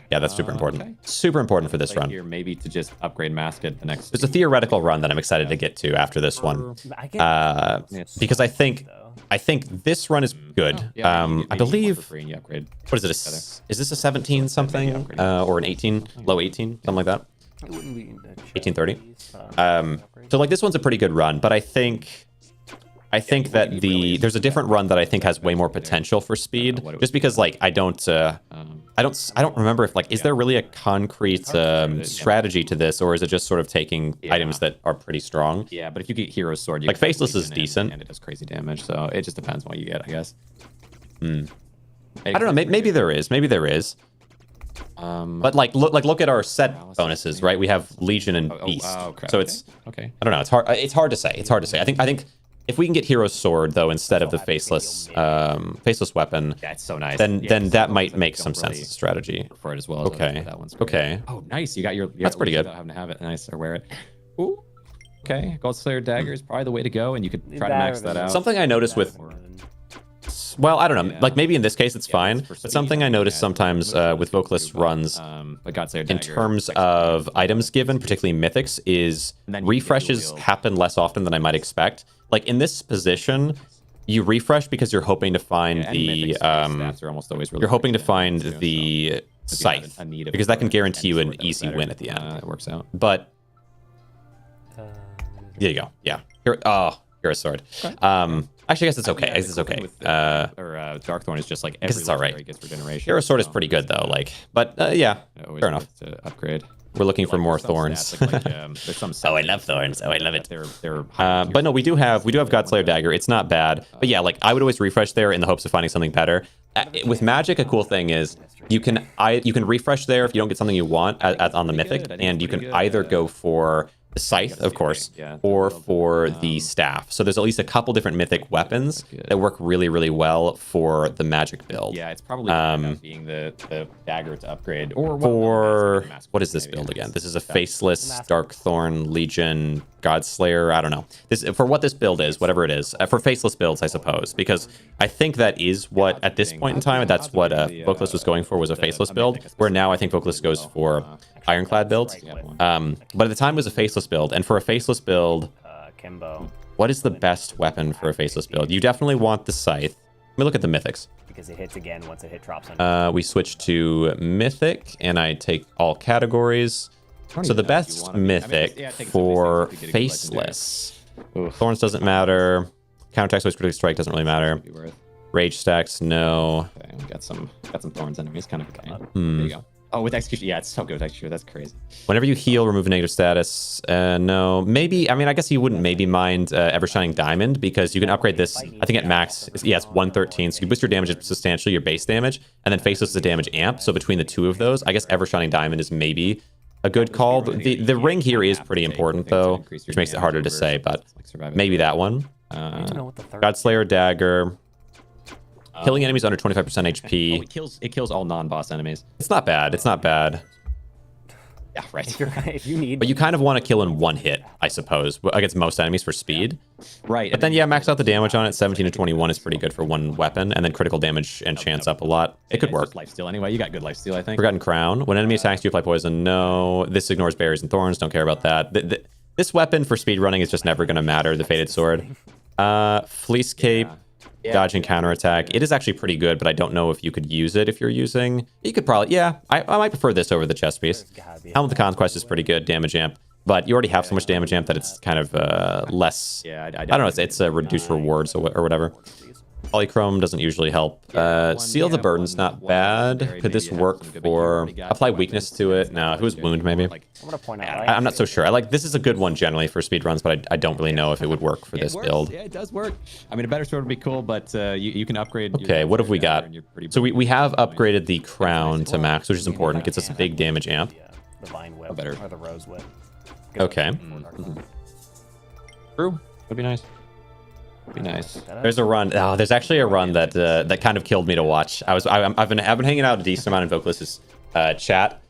Yeah, that's super important. Okay. Super important for this run. Here, maybe to just upgrade mask at the next. There's a theoretical run that I'm excited to get to after this one, because I think this run is good. I believe. What is it? Is this a 17 something or an 18, low 18, something like that? 1830. So like this one's a pretty good run, but I think that there's a different run that I think has way more potential for speed, just because like I don't remember if like is there really a concrete strategy to this, or is it just sort of taking items that are pretty strong? Yeah, but if you get hero sword, like faceless is decent and it does crazy damage, so it just depends on what you get, I guess. I don't know. Maybe there is. Maybe there is. But look at our set bonuses, right? We have Legion and Beast, so it's okay. I don't know. It's hard to say. It's hard to say. I think if we can get Hero Sword though instead of the faceless weapon, that's so nice. Then that might make some sense as a strategy. For it as well. Okay. That one's okay. Oh, nice. You got your. That's pretty good. Having to have it nice or wear it. Ooh. Okay. Gold Slayer dagger is probably the way to go, and you could try to max that out. Something I noticed with. Well, I don't know. Like maybe in this case it's fine, but something I notice sometimes with Vocalist runs in terms of items given, particularly mythics, is refreshes happen less often than I might expect. Like in this position, you refresh because you're hoping to find the scythe, because that can guarantee you an easy win at the end. It works out. But there you go. Yeah. Hero Sword. Actually, I guess it's okay. I guess it's okay. Darkthorn is just like every it's all right. gets regeneration. Hero Sword is pretty good though. Yeah, fair enough. To upgrade. We're looking for more thorns. There's some oh, I love thorns. Oh, I love it. They're but no, we do have Godslayer Dagger. It's not bad. But yeah, like I would always refresh there in the hopes of finding something better. With Magic, a cool thing is you can refresh there if you don't get something you want on the Mythic, and you can either go for the scythe, of course, or for the staff. So there's at least a couple different mythic weapons that work really, really well for the magic build. Yeah, it's probably being the dagger to upgrade. Or for what is this build again? This is a faceless Darkthorn Legion Godslayer. I don't know. This for what this build is, whatever it is. For faceless builds, I suppose, because I think that is what at this point in time that's what Vocalist was going for, was a faceless build. Where now I think Vocalist goes for ironclad builds. But at the time it was a faceless build, and for a faceless build, what is the best weapon for a faceless build? You definitely want the scythe. Let me look at the mythics. Because it hits again once a hit drops on. We switch to mythic, and I take all categories. So the best mythic for faceless. Thorns doesn't matter. Counterattack switch critical strike doesn't really matter. Rage stacks, no. Okay, we got some thorns enemies, kind of okay. There you go. Oh, with execution, yeah, it's so good with execution. That's crazy. Whenever you heal, remove a negative status. No, maybe. I mean, I guess you wouldn't maybe mind Ever Shining Diamond, because you can upgrade this. I think at max, it's 113. So you boost your damage substantially, your base damage, and then faceless is a damage amp. So between the two of those, I guess Ever Shining Diamond is maybe a good call. The ring here is pretty important though, which makes it harder to say, but maybe that one. Godslayer Dagger. Killing enemies under 25% HP. Oh, it kills all non-boss enemies. It's not bad. It's not bad. Yeah, right. If you need, But you kind of want to kill in one hit, I suppose, against most enemies for speed. Right. But then, yeah, max out the damage on it. 17 to 21 is pretty good for one weapon. And then critical damage and chance up a lot. It could work. Lifesteal anyway. You got good lifesteal, I think. Forgotten Crown. When enemy attacks, you apply poison. No. This ignores berries and thorns. Don't care about that. This weapon for speedrunning is just never going to matter. The Fated Sword. Fleece Cape. Dodge and counterattack. It is actually pretty good, but I don't know if you could use it if you're using... You could probably... Yeah, I might prefer this over the chest piece. Helm of the Conquest is pretty good. Damage amp. But you already have so much damage amp that it's kind of less... Yeah, I don't know. It's a reduced rewards or whatever. Polychrome doesn't usually help. Seal the Burden's not bad. Could this work for... Apply weakness to it? No. Who's Wound, maybe? I'm gonna point out. I'm not so sure. This is a good one generally for speedruns, but I don't really know if it would work for this build. Yeah, it does work. I mean, a better sword would be cool, but you can upgrade. Okay, what have we got? So we have upgraded the crown to max, which is important. Gets us a big damage amp. The vine whip better. or the rose whip. Okay. True. Would be nice. Be nice. There's a run. Oh, there's actually a run that that kind of killed me to watch. I've been hanging out a decent amount in Vocalist's chat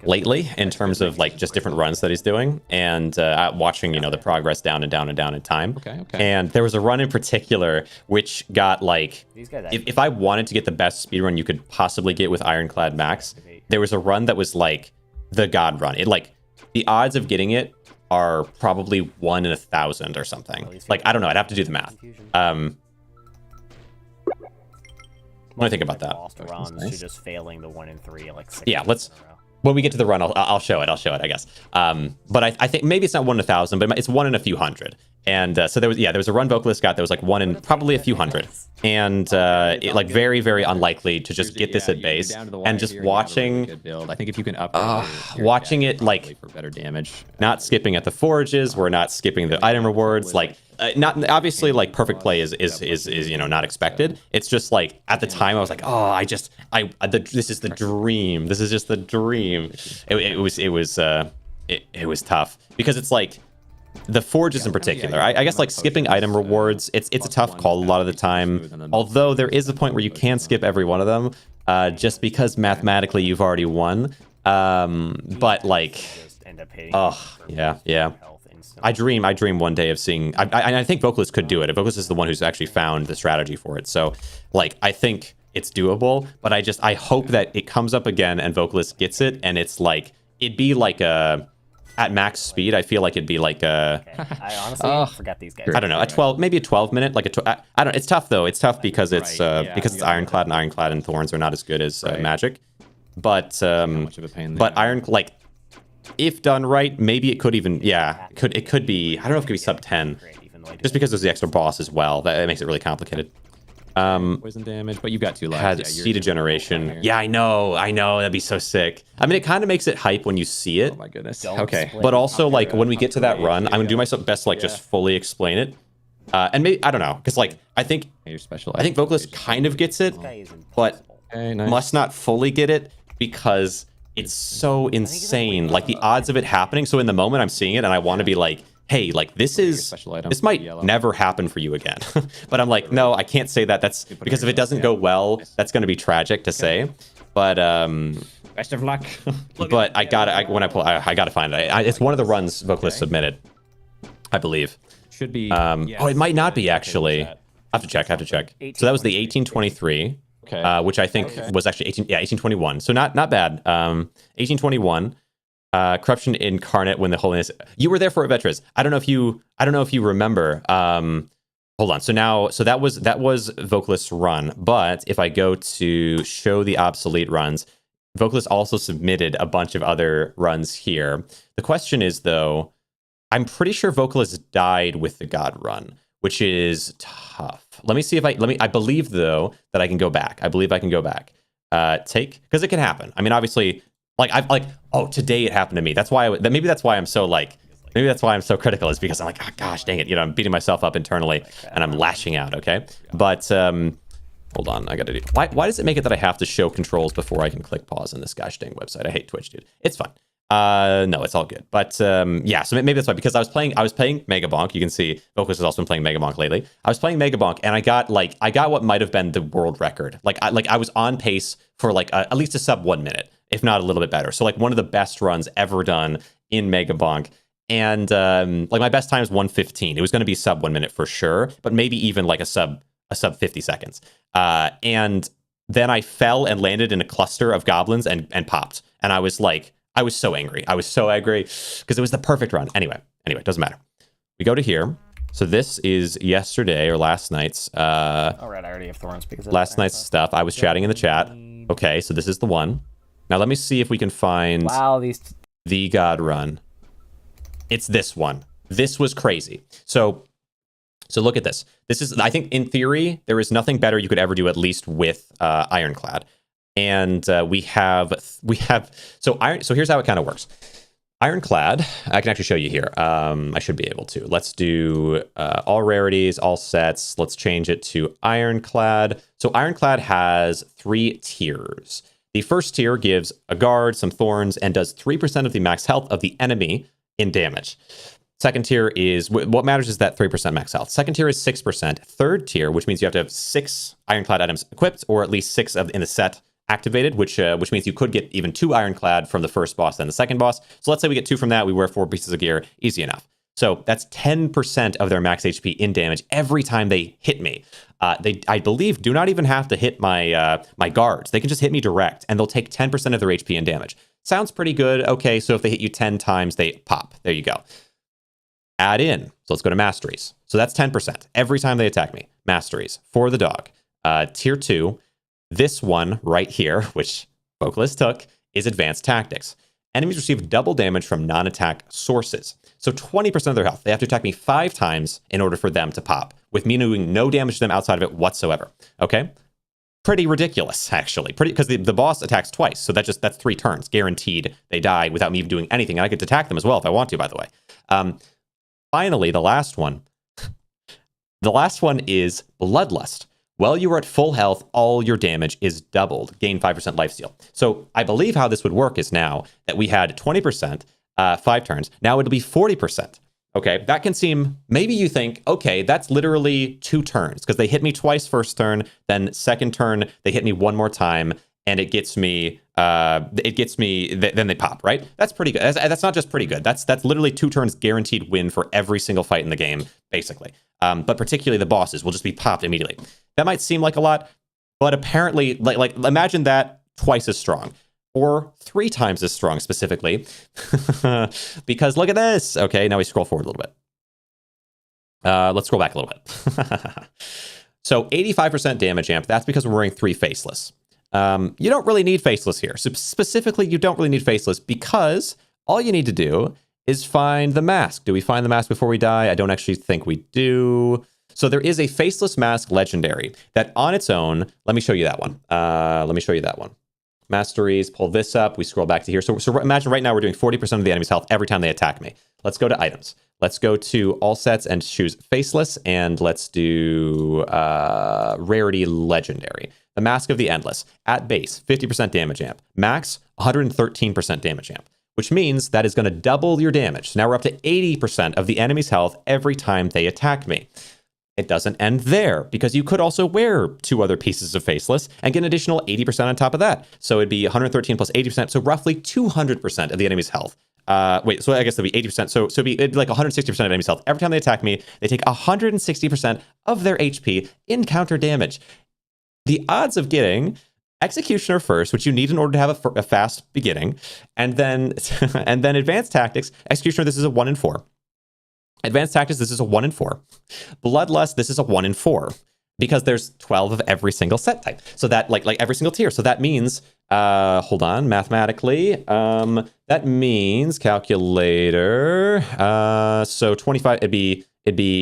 lately in terms of like just different runs that he's doing and watching the progress down and down and down in time. Okay. And there was a run in particular which got like if I wanted to get the best speedrun you could possibly get with Ironclad Max, there was a run that was like the god run. It like the odds of getting it are probably 1 in 1,000 or something. Like, I don't know. I'd have to do the math. What do you think about that? Nice. Just failing the 1 in 3, like 6 let's. When we get to the run, I'll show it. I guess. But I think maybe it's not 1 in 1,000, but it's 1 in a few hundred. And so there was a run Vocalist got that was like 1 in probably a few hundred, and it like very very unlikely to just get this at base. And just watching, I think if you can upgrade watching it like for better damage, not skipping at the forages, we're not skipping the item rewards, like. Not obviously like perfect play is not expected. It's just like at the time I was like, oh, this is the dream. This is just the dream. It was tough because it's like the forges in particular. I guess like skipping item rewards, it's a tough call a lot of the time. Although there is a point where you can skip every one of them, just because mathematically you've already won. But like, oh yeah. I dream one day of seeing. I think Vocalist could do it. Vocalist is the one who's actually found the strategy for it. So, like, I think it's doable. But I hope that it comes up again and Vocalist gets it, and it's like it'd be like a at max speed. I feel like it'd be like a. I honestly forgot these guys. I don't know. Maybe a 12 minute. Like I don't. It's tough though. It's tough because it's Ironclad and Thorns are not as good as Magic. But Iron if done right, maybe it could even, it could be, I don't know if it could be sub 10, just because there's the extra boss as well. That makes it really complicated. Poison damage, but you've got 2 lives. Had Seed Generation. Yeah, I know, that'd be so sick. I mean, it kind of makes it hype when you see it. Oh my goodness. Okay, but also, like, when we get to that run, I'm gonna do my best to, like, just fully explain it. And maybe, I don't know, because, like, I think Vocalist kind of gets it, but must not fully get it, because it's so insane, like the odds of it happening. So in the moment I'm seeing it and I want to be like, hey, like this might never happen for you again. But I'm like, no, I can't say that. That's because if it doesn't go well, that's going to be tragic to say. But best of luck. But I gotta find it. It's one of the runs Vocalist submitted, I believe. Should be. It might not be actually. I have to check. So that was the 1823. Which I think was actually 1821. So not bad. 1821. Corruption Incarnate when the Holiness. You were there for it, Vetras. I don't know if you remember. Hold on. So that was Vocalist's run. But if I go to show the obsolete runs, Vocalist also submitted a bunch of other runs here. The question is though, I'm pretty sure Vocalist died with the God run, which is tough. Let me see if I believe though that I can go back. I believe I can go back. Because it can happen. I mean, obviously, today it happened to me. That's why maybe that's why I'm so critical, is because I'm like, oh, gosh, dang it. I'm beating myself up internally and I'm lashing out. Okay. But, hold on. I got to do, why does it make it that I have to show controls before I can click pause on this gosh dang website? I hate Twitch, dude. It's fine. No, it's all good. But so maybe that's why, because I was playing Mega Bonk. You can see Vocalist has also been playing Mega Bonk lately. I was playing Mega Bonk and I got what might have been the world record. I was on pace for at least a sub 1 minute. if not a little bit better. So like one of the best runs ever done in Mega Bonk. And like my best time is 1:15. It was going to be sub 1 minute for sure, but maybe even like a sub 50 seconds. And then I fell and landed in a cluster of goblins and popped. And I was so angry. I was so angry because it was the perfect run. Anyway, it doesn't matter. We go to here. So this is yesterday or last night's. All right, I already have thorns because of last night's stuff. I was chatting in the chat. Okay, so this is the one. Now let me see if we can find the God run. It's this one. This was crazy. So look at this. This is, I think, in theory, there is nothing better you could ever do, at least with Ironclad. And we have. So here's how it kind of works. Ironclad, I can actually show you here. I should be able to. Let's do all rarities, all sets. Let's change it to Ironclad. So Ironclad has 3 tiers. The first tier gives a guard, some thorns, and does 3% of the max health of the enemy in damage. Second tier is, what matters is that 3% max health. Second tier is 6%. Third tier, which means you have to have 6 Ironclad items equipped, or at least 6 in the set activated, which means you could get even 2 Ironclad from the first boss and the second boss. So let's say we get 2 from that, we wear 4 pieces of gear, easy enough. So that's 10% of their max HP in damage every time they hit me. They, I believe, do not even have to hit my my guards. They can just hit me direct, and they'll take 10% of their HP in damage. Sounds pretty good. Okay, so if they hit you 10 times, they pop. There you go. Add in. So let's go to Masteries. So that's 10% every time they attack me. Masteries for the dog. Tier 2. This one right here, which Vocalist took, is Advanced Tactics. Enemies receive double damage from non-attack sources. So 20% of their health. They have to attack me 5 times in order for them to pop, with me doing no damage to them outside of it whatsoever. Okay? Pretty ridiculous, actually. Because the boss attacks twice, so that's 3 turns. Guaranteed they die without me even doing anything. And I get to attack them as well if I want to, by the way. Finally, the last one. The last one is Bloodlust. While you are at full health, all your damage is doubled. Gain 5% lifesteal. So I believe how this would work is now that we had 20%, 5 turns. Now it'll be 40%. Okay, that can seem, maybe you think, okay, that's literally 2 turns because they hit me twice first turn, then second turn, they hit me 1 more time, and it gets me, then they pop, right? That's pretty good. That's not just pretty good. That's literally 2 turns guaranteed win for every single fight in the game, basically. But particularly the bosses will just be popped immediately. That might seem like a lot, but apparently, like imagine that twice as strong, or 3 times as strong specifically, because look at this. Okay, now we scroll forward a little bit. Let's scroll back a little bit. So 85% damage amp. That's because we're wearing 3 faceless. You don't really need faceless here. So specifically, you don't really need faceless because all you need to do is find the mask. Do we find the mask before we die? I don't actually think we do. So there is a faceless mask legendary that on its own, let me show you that one. Masteries, pull this up. We scroll back to here. So imagine right now we're doing 40% of the enemy's health every time they attack me. Let's go to items. Let's go to all sets and choose faceless. And let's do rarity legendary. The Mask of the Endless. At base, 50% damage amp. Max, 113% damage amp. Which means that is going to double your damage. So now we're up to 80% of the enemy's health every time they attack me. It doesn't end there, because you could also wear 2 other pieces of faceless and get an additional 80% on top of that. So it'd be 113 plus 80%, so roughly 200% of the enemy's health. So I guess it'd be 80%. So it'd be like 160% of enemy's health. Every time they attack me, they take 160% of their HP in counter damage. The odds of getting Executioner first, which you need in order to have a fast beginning, and then Advanced Tactics. Executioner, this is a 1 in 4. Advanced Tactics, this is a 1 in 4. Bloodlust, this is a 1 in 4. Because there's 12 of every single set type. So that, like every single tier. So that means, hold on, mathematically, that means calculator. So 25, it'd be,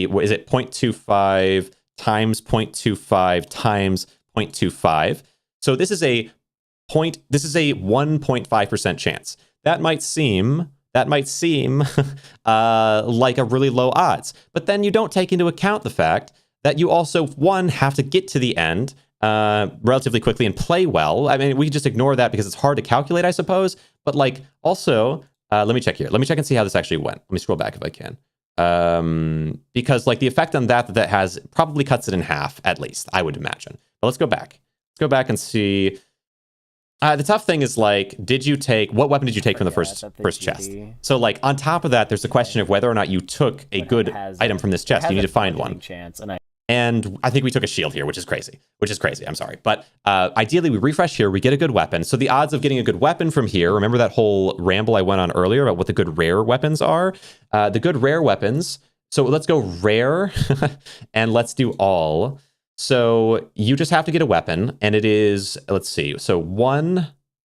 what is it, 0.25 times 0.25 times 0.25. So this is a 1.5% chance. That might seem like a really low odds. But then you don't take into account the fact that you also, one, have to get to the end relatively quickly and play well. I mean, we can just ignore that because it's hard to calculate, I suppose. But like, also, let me check here. Let me check and see how this actually went. Let me scroll back if I can. Because like the effect on that has probably cuts it in half, at least, I would imagine. But let's go back. Let's go back and see. The tough thing is like, what weapon did you take from the Forget first that the first chest? GD So like on top of that, there's the question of whether or not you took a But good it has item from this it chest. has You need a to find bludgeoning one. chance, And I think we took a shield here, which is crazy. I'm sorry. But ideally, we refresh here. We get a good weapon. So the odds of getting a good weapon from here, remember that whole ramble I went on earlier about what the good rare weapons are? The good rare weapons. So let's go rare and let's do all. So you just have to get a weapon. And it is, let's see. So one,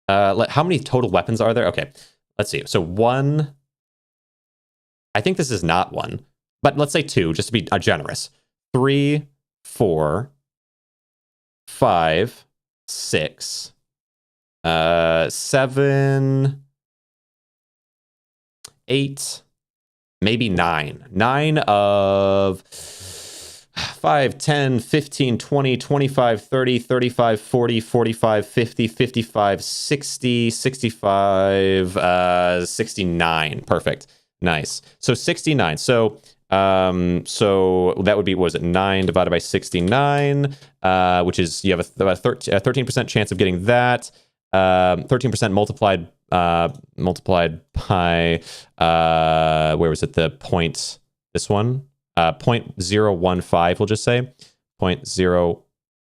how many total weapons are there? Okay, let's see. So one, I think this is not one, but let's say two, just to be generous. 3, 4, 5, 6, 7, 8, maybe 9. 9 of 5, 10, 15, 20, 25, 30, 35, 40, 45, 50, 55, 60, 65, 69. Perfect. Nice. So 69. So that would be, what was it, 9 divided by 69, which is, you have about a 13% chance of getting that. 13% multiplied by, where was it, the point, this one? 0.015, we'll just say. 0.0,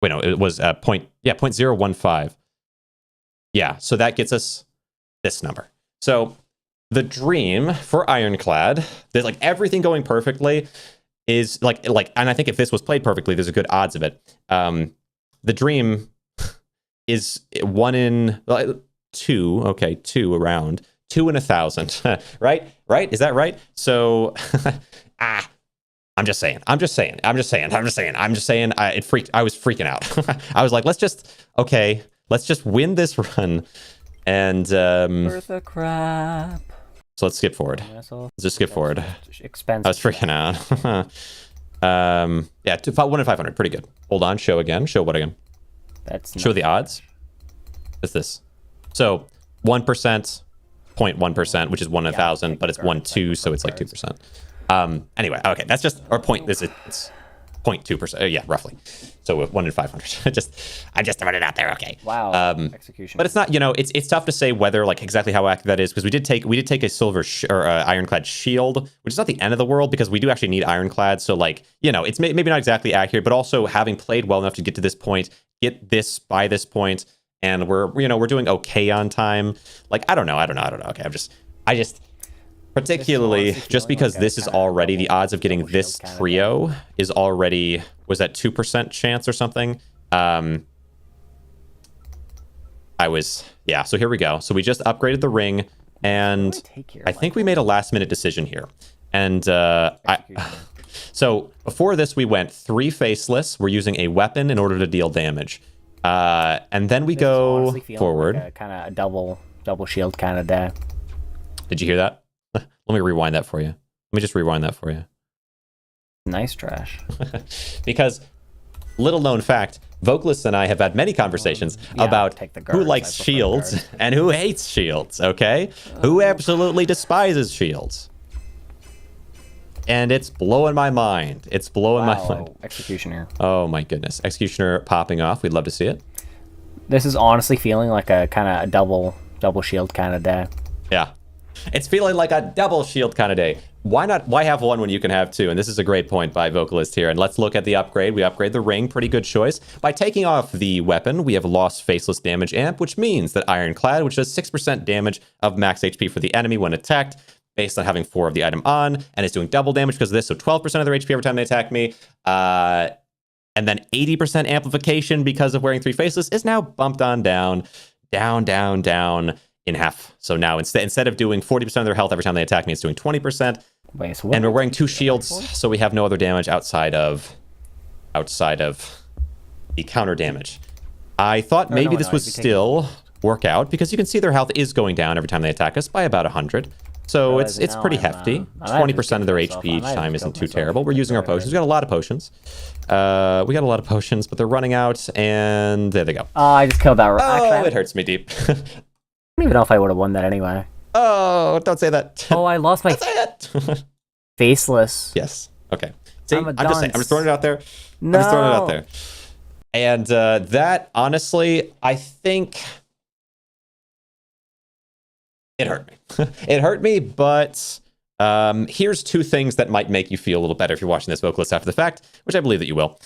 wait, no, it was 0.015. Yeah, so that gets us this number. So the dream for Ironclad, there's like everything going perfectly is like, and I think if this was played perfectly, there's a good odds of it. The dream is 1 in 2. Okay, 2 around 2 in 1,000. Right? Is that right? So, I'm just saying. I was freaking out. I was like, let's just win this run, and worth a crap. So let's skip forward. Let's just skip forward. Expensive. I was freaking out. Yeah, 1 in 500, pretty good. Hold on, show again. Show what again? Show the odds. What's this? So 1%, 0.1%, which is 1 in 1,000, but it's 1.2, so it's like 2%. Anyway, okay, that's just our point. It's 0.2%. Yeah, roughly. So 1 in 500. I just threw it out there. Okay. Wow. Execution. But it's not. It's tough to say whether like exactly how accurate that is, because we did take a silver or ironclad shield, which is not the end of the world, because we do actually need ironclad. So like it's maybe not exactly accurate, but also having played well enough to get to this point, get this by this point, and we're doing okay on time. Like I don't know. Okay, I just. Particularly, just because this is already, the odds of getting this trio is already, was that 2% chance or something? So here we go. So we just upgraded the ring, and I think we made a last-minute decision here. And so before this, we went 3 faceless. We're using a weapon in order to deal damage. And then we go forward. Like kind of a double shield kind of day. Did you hear that? Let me rewind that for you. Let me just rewind that for you. Nice trash. Because, little known fact, Vocalists and I have had many conversations about who likes shields and who hates shields, okay? Who absolutely despises shields. And it's blowing my mind. It's blowing my mind. Executioner. Oh my goodness. Executioner popping off. We'd love to see it. This is honestly feeling like a kind of a double shield kind of day. Yeah. It's feeling like a double shield kind of day. Why not? Why have one when you can have two? And this is a great point by Vocalist here. And let's look at the upgrade. We upgrade the ring. Pretty good choice. By taking off the weapon, we have lost Faceless Damage Amp, which means that Ironclad, which does 6% damage of max HP for the enemy when attacked, based on having 4 of the item on, and it's doing double damage because of this, so 12% of their HP every time they attack me. And then 80% amplification because of wearing 3 Faceless is now bumped on down in half. So now instead of doing 40% of their health every time they attack me, it's doing 20%. Wait, so and we're wearing 2 shields, so we have no other damage outside of the counter damage. I thought maybe this would still work out because you can see their health is going down every time they attack us by about 100. So it's pretty hefty. 20% of their HP each time isn't too terrible. We're using our potions. We got a lot of potions. But they're running out, and there they go. Oh, I just killed that. Oh, it hurts me deep. I don't even know if I would have won that anyway. Oh, don't say that. Oh, I lost my... Don't say it. Faceless. Yes. Okay. See, I'm just saying. I'm just throwing it out there. No. I'm just throwing it out there. And that, honestly, I think It hurt me. It hurt me, but here's two things that might make you feel a little better if you're watching this vocalist after the fact, which I believe that you will.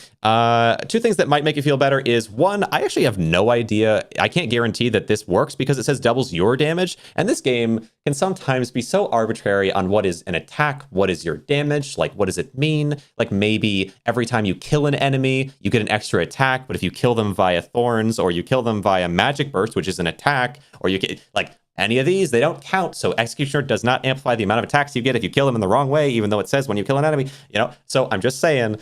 Two things that might make you feel better is, one, I actually have no idea. I can't guarantee that this works because it says doubles your damage, and this game can sometimes be so arbitrary on what is an attack, what is your damage, like what does it mean? Like maybe every time you kill an enemy, you get an extra attack, but if you kill them via thorns or you kill them via magic burst, which is an attack, or you get like any of these, they don't count. So Executioner does not amplify the amount of attacks you get if you kill them in the wrong way, even though it says when you kill an enemy, you know? So I'm just saying,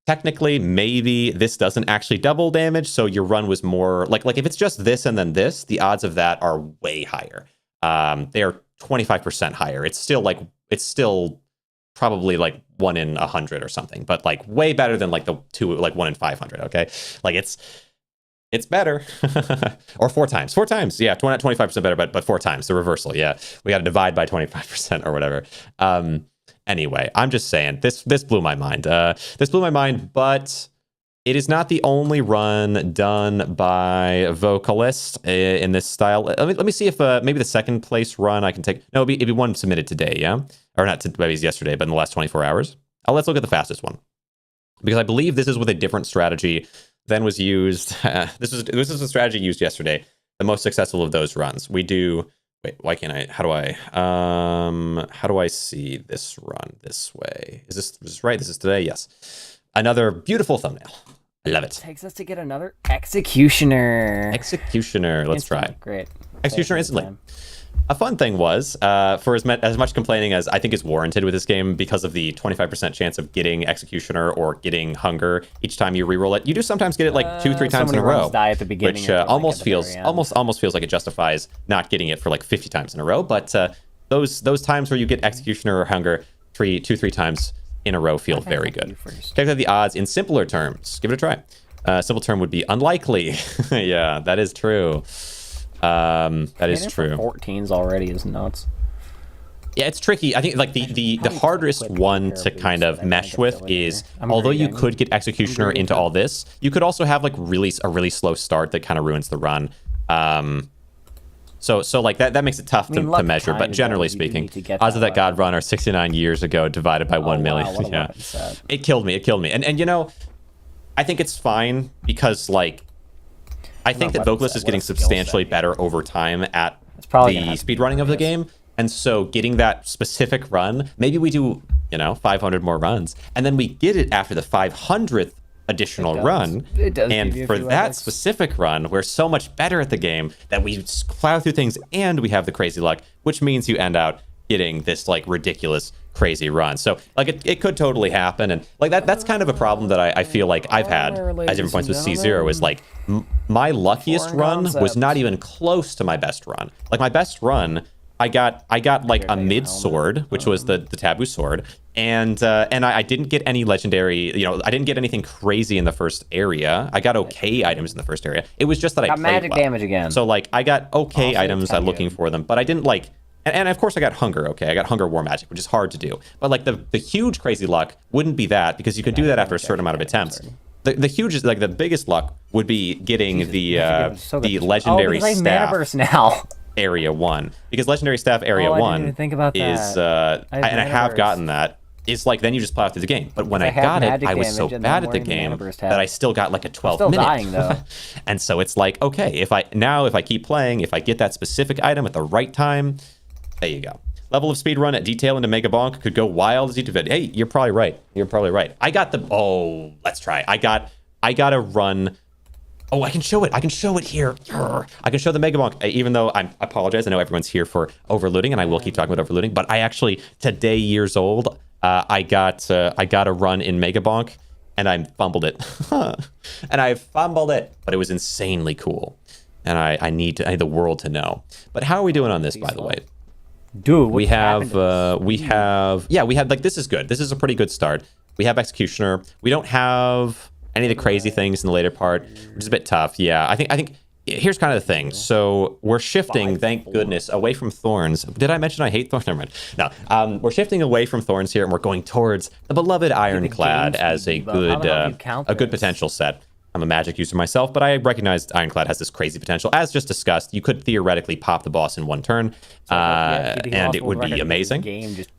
technically, maybe this doesn't actually double damage. So your run was more like if it's just this and then this, the odds of that are way higher. They are 25% higher. It's still probably like 1 in 100 or something, but like way better than like the 1 in 500. Okay. Like it's better. Or 4 times. 4 times. Yeah, 25% better, but 4 times. The reversal. Yeah. We got to divide by 25% or whatever. Anyway, I'm just saying this blew my mind. This blew my mind, but it is not the only run done by vocalists in this style. Let me see if maybe the second place run I can take. No, it'd be one submitted today, yeah? Or not maybe it's yesterday, but in the last 24 hours. Let's look at the fastest one. Because I believe this is with a different strategy than was used. This is a strategy used yesterday. The most successful of those runs. We do. Wait, why can't I? How do I see this run this way? Is this right? This is today. Yes. Another beautiful thumbnail. I love it. Takes us to get another Executioner. Let's try. Great. Executioner instantly. A fun thing was, for as much complaining as I think is warranted with this game because of the 25% chance of getting Executioner or getting Hunger each time you reroll it, you do sometimes get it like 2-3 times in a row, die at the beginning, which almost feels like it justifies not getting it for like 50 times in a row. But those times where you get Executioner or Hunger 2-3 times in a row feel very good. Check out the odds in simpler terms. Give it a try. Simple term would be unlikely. Yeah, that is true. That is true. 14s already is nuts. Yeah, it's tricky. I think like the hardest one to kind of mesh with is, although you could get Executioner into all this, you could also have like a really slow start that kind of ruins the run. So like that makes it tough to measure. But generally speaking, odds of that God run are 69 years ago divided by 1 million. Wow, yeah, it killed me. And you know, I think it's fine because like I think that Vocalist is getting substantially better over time at the speedrunning of the game. And so getting that specific run, maybe we do, 500 more runs. And then we get it after the 500th additional run. It does. And for that specific run, we're so much better at the game that we plow through things and we have the crazy luck, which means you end out getting this like ridiculous crazy run. So like it could totally happen. And like that's kind of a problem that I feel like I've had at different points with C0 is like my luckiest run was not even close to my best run. Like my best run, I got like a mid sword, which was the taboo sword, and I didn't get any legendary, I didn't get anything crazy in the first area. I got okay items in the first area. It was just that I played magic well. damage again. So like I got okay items, I'm looking for them, but I didn't like. And of course I got Hunger, okay? I got Hunger War Magic, which is hard to do. But like the huge crazy luck wouldn't be that, because you could do that after a certain amount of attempts. The hugest, like the biggest luck would be getting the legendary staff now. area 1. Because legendary staff area 1 I didn't even think about is that. and I have gotten that. It's like then you just plow through the game. But when I got it, I was so bad at the game that I still got like a 12 minute. Still dying though. And so it's like, okay, if I keep playing, if I get that specific item at the right time, there you go. Level of speedrun at detail into Mega Bonk could go wild as you do. Hey, you're probably right. I got the let's try. I got a run. Oh, I can show it. Here. I can show the Mega Bonk, even though I apologize. I know everyone's here for overlooting, and I will keep talking about overlooting. But I actually today years old. I got a run in Mega Bonk, and I fumbled it. But it was insanely cool, and I need the world to know. But how are we doing on this, by the way? Dude, we have like this is good. This is a pretty good start. We have Executioner. We don't have any of the crazy things in the later part, which is a bit tough. Yeah, I think here's kind of the thing. So we're shifting, thank goodness, away from Thorns. Did I mention I hate Thorns? Never mind. No, we're shifting away from Thorns here, and we're going towards the beloved Ironclad as a good potential set. I'm a Magic user myself, but I recognized Ironclad has this crazy potential. As just discussed, you could theoretically pop the boss in one turn, and it would be amazing.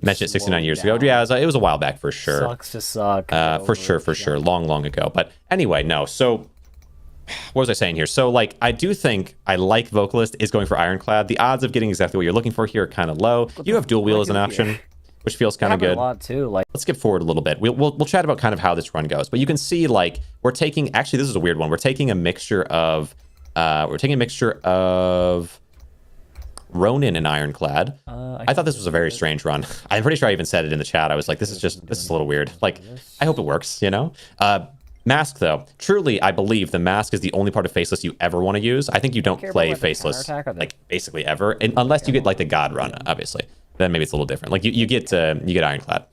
Mentioned it 69 years ago. Yeah, it was a while back for sure. Sucks to suck. For sure. Long ago. But anyway, no. So what was I saying here? So, like, I do think I like Vocalist is going for Ironclad. The odds of getting exactly what you're looking for here are kind of low. You have Dual Wheel as an option, which feels kind of good. A lot too. Like, let's skip forward a little bit. We'll chat about kind of how this run goes. But you can see, like, we're taking, actually, this is a weird one. We're taking a mixture of Ronin and Ironclad. I thought this was a very strange run. I'm pretty sure I even said it in the chat. I was like, this is a little weird. Like, I hope it works, you know? Mask, though. Truly, I believe the mask is the only part of Faceless you ever want to use. I think you don't play Faceless, like, basically ever. And unless you get, like, the God run, obviously. Then maybe it's a little different. Like, you get Ironclad.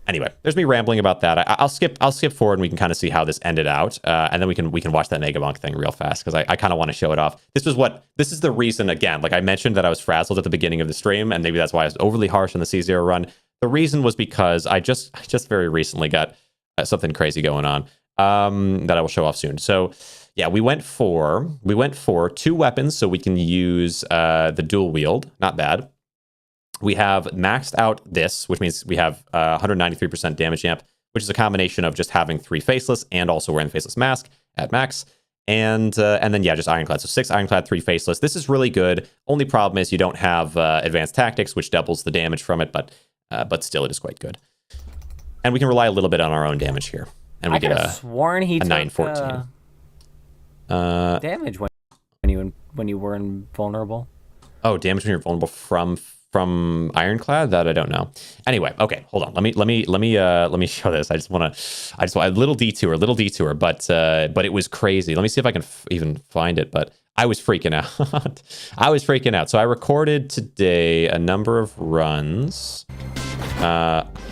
Anyway, there's me rambling about that. I'll skip forward and we can kind of see how this ended out. And then we can watch that Negabonk thing real fast because I kind of want to show it off. This is the reason, again, like I mentioned that I was frazzled at the beginning of the stream, and maybe that's why I was overly harsh on the C0 run. The reason was because I just very recently got something crazy going on. That I will show off soon. So yeah, we went for 2 weapons so we can use the dual wield. Not bad. We have maxed out this, which means we have 193% damage amp, which is a combination of just having 3 Faceless and also wearing the Faceless mask at max. And then yeah, just Ironclad. So 6 Ironclad, 3 Faceless. This is really good. Only problem is you don't have advanced tactics, which doubles the damage from it, but still it is quite good. And we can rely a little bit on our own damage here. And we get a 914. Damage when you were invulnerable. Oh, damage when you're vulnerable from Ironclad? That I don't know. Anyway, okay, hold on. Let me show this. I just want a little detour, but it was crazy. Let me see if I can even find it. But I was freaking out. So I recorded today a number of runs.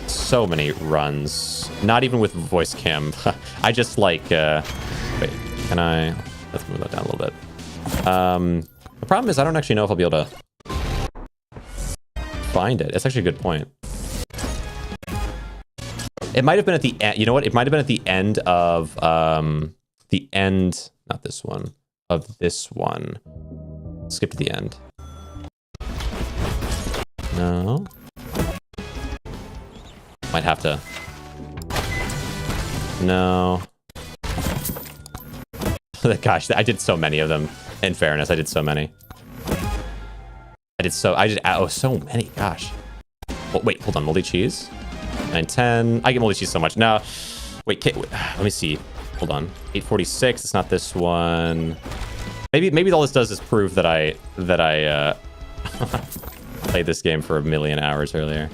So many runs. Not even with voice cam. I just like wait, can I let's move that down a little bit. The problem is I don't actually know if I'll be able to find it. It's actually a good point. It might have been at the end. You know what? It might have been at the end of not this one, of this one. Skip to the end. No. Might have to. No. Gosh, I did so many of them. In fairness, I did so many. So many. Gosh. Oh, wait, hold on. Moldy cheese. 910. I get moldy cheese so much. No. Wait, let me see. Hold on. 846. It's not this one. Maybe all this does is prove that I played this game for 1,000,000 hours earlier.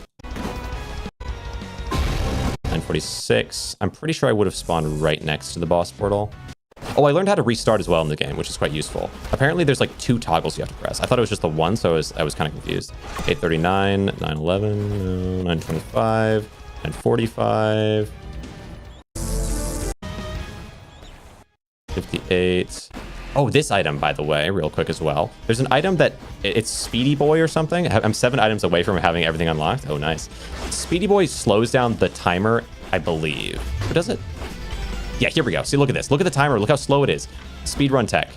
946. I'm pretty sure I would have spawned right next to the boss portal. Oh, I learned how to restart as well in the game, which is quite useful. Apparently, there's like 2 toggles you have to press. I thought it was just the one, so I was kind of confused. 839, 911, 925, 945, 58. Oh, this item, by the way, real quick as well. There's an item that it's Speedy Boy or something. I'm 7 items away from having everything unlocked. Oh, nice. Speedy Boy slows down the timer, I believe. Or does it? Yeah, here we go. See, look at this. Look at the timer. Look how slow it is. Speedrun tech.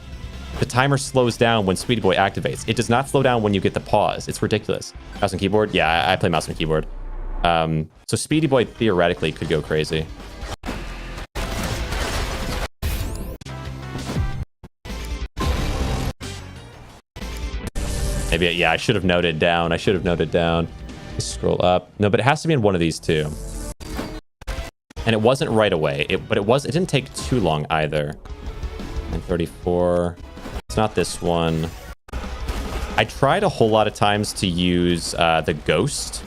The timer slows down when Speedy Boy activates. It does not slow down when you get the pause. It's ridiculous. Mouse and keyboard? Yeah, I play mouse and keyboard. So Speedy Boy theoretically could go crazy. Maybe, yeah, I should have noted down. Let's scroll up. No, but it has to be in one of these two. And it wasn't right away. It didn't take too long either. 934. It's not this one. I tried a whole lot of times to use the ghost,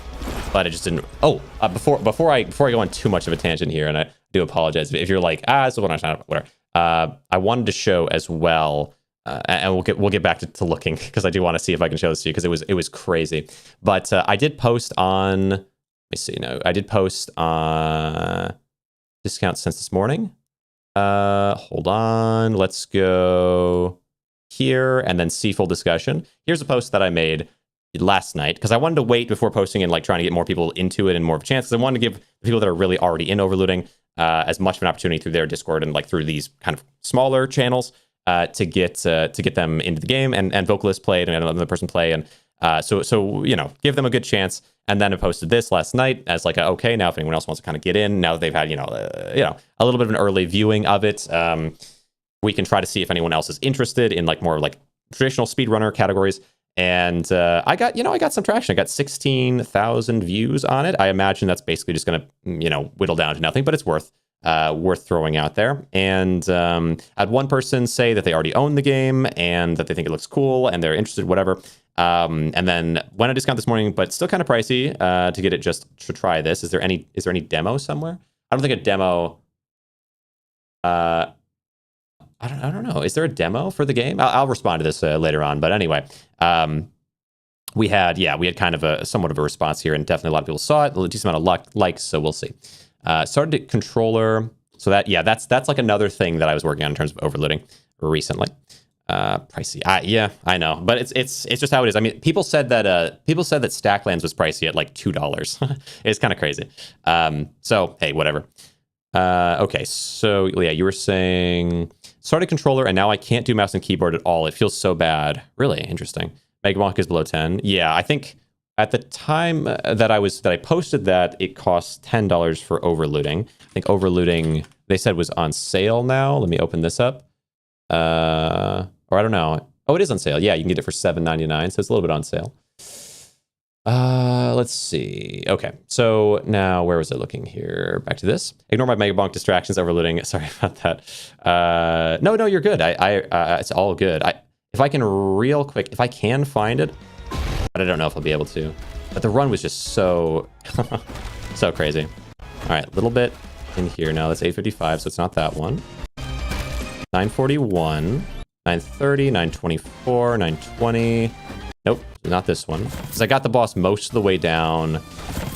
but it just didn't. Oh, before I go on too much of a tangent here, and I do apologize if you're like, this is what I'm trying to, whatever. I wanted to show as well, and we'll get back to looking because I do want to see if I can show this to you because it was crazy. But I did post on. Let me see. No, I did post on. Discount since this morning. Hold on. Let's go here and then see full discussion. Here's a post that I made last night because I wanted to wait before posting and like trying to get more people into it and more of a chance. Because I wanted to give the people that are really already in Overlooting as much of an opportunity through their Discord and like through these kind of smaller channels to get them into the game, and vocalists played and another person play, and so you know, give them a good chance. And then I posted this last night as like, okay, now if anyone else wants to kind of get in, now that they've had you know a little bit of an early viewing of it, we can try to see if anyone else is interested in like more like traditional speedrunner categories. And I got some traction. I got 16,000 views on it. I imagine that's basically just going to whittle down to nothing, but it's worth throwing out there. And I had one person say that they already own the game and that they think it looks cool and they're interested, whatever. And then went on discount this morning, but still kind of pricey to get it just to try this. Is there any demo somewhere? I don't think a demo. I don't know. Is there a demo for the game? I'll respond to this later on. But anyway, we had kind of a somewhat of a response here, and definitely a lot of people saw it. A decent amount of likes, so we'll see. Started at controller. So that's like another thing that I was working on in terms of overloading recently. Pricey. I know, but it's just how it is. I mean, people said that Stacklands was pricey at like $2. It's kind of crazy. So hey, whatever. Okay, so yeah, you were saying started controller and now I can't do mouse and keyboard at all. It feels so bad. Really interesting. Megabonk is below 10. Yeah, I think at the time that I posted that, it cost $10 for overlooting. I think overlooting they said was on sale now. Let me open this up. Or I don't know. Oh, it is on sale. Yeah, you can get it for $7.99, so it's a little bit on sale. Let's see. Okay, so now where was I looking here? Back to this. Ignore my Megabonk distractions, overloading. Sorry about that. No, you're good. It's all good. If I can real quick, if I can find it, but I don't know if I'll be able to. But the run was just so, so crazy. All right, little bit in here now. That's 855, so it's not that one. 941, 930, 924, 920. Nope, not this one. Because I got the boss most of the way down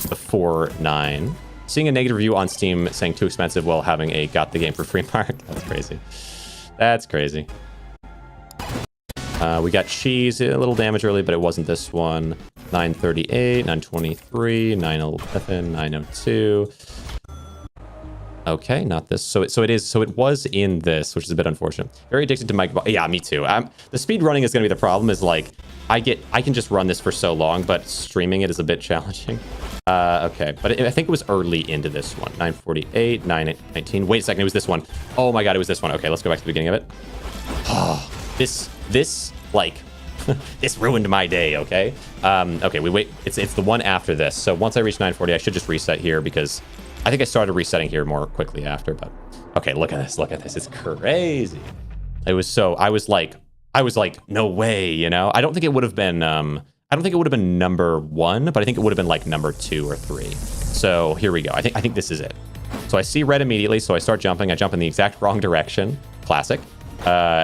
before 9. Seeing a negative review on Steam saying too expensive while having a got the game for free mark. That's crazy. That's crazy. We got cheese, a little damage early, but it wasn't this one. 938, 923, 911, 902. Okay, not this. So it was in this, which is a bit unfortunate. Very addicted to my... Yeah, me too. The speed running is going to be the problem. Is like I can just run this for so long, but streaming it is a bit challenging. Okay, but I think it was early into this one. 948, 919. Wait a second, it was this one. Oh my god, it was this one. Okay, let's go back to the beginning of it. Oh, this like this ruined my day. Okay. Okay, we wait. It's the one after this. So once I reach 940, I should just reset here because I think I started resetting here more quickly after. But okay, look at this. Look at this. It's crazy. It was so. I was like, no way. You know. I don't think it would have been. I don't think it would have been number 1, but I think it would have been like number 2 or 3. So here we go. I think this is it. So I see red immediately. So I start jumping. I jump in the exact wrong direction. Classic.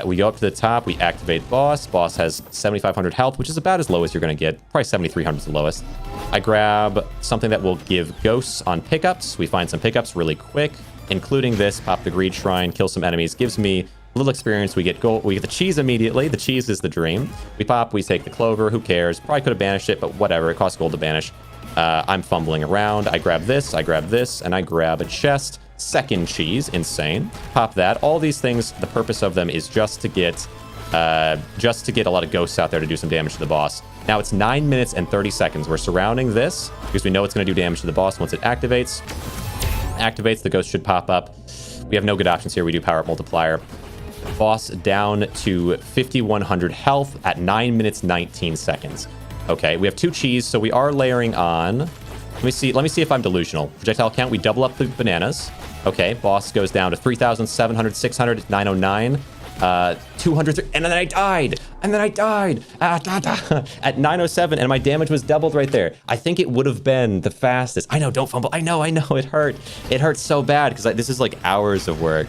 We go up to the top, we activate boss. Boss has 7,500 health, which is about as low as you're going to get. Probably 7,300 is the lowest. I grab something that will give ghosts on pickups. We find some pickups really quick, including this. Pop the greed shrine, kill some enemies, gives me a little experience. We get gold. We get the cheese immediately. The cheese is the dream. We pop, we take the clover. Who cares? Probably could have banished it, but whatever. It costs gold to banish. I'm fumbling around. I grab this, and I grab a chest. Second cheese, insane. Pop that. All these things, the purpose of them is just to get a lot of ghosts out there to do some damage to the boss. Now it's 9 minutes and 30 seconds. We're surrounding this because we know it's going to do damage to the boss once it activates. The ghost should pop up. We have no good options here. We do power up multiplier. Boss down to 5,100 health at 9 minutes 19 seconds. Okay, we have 2 cheese, so we are layering on. Let me see if I'm delusional. Projectile count, we double up the bananas. Okay, boss goes down to 3,700, 600, 909, 200, and then I died. At 907, and my damage was doubled right there. I think it would have been the fastest. I know, don't fumble. I know, it hurt. It hurts so bad because this is like hours of work.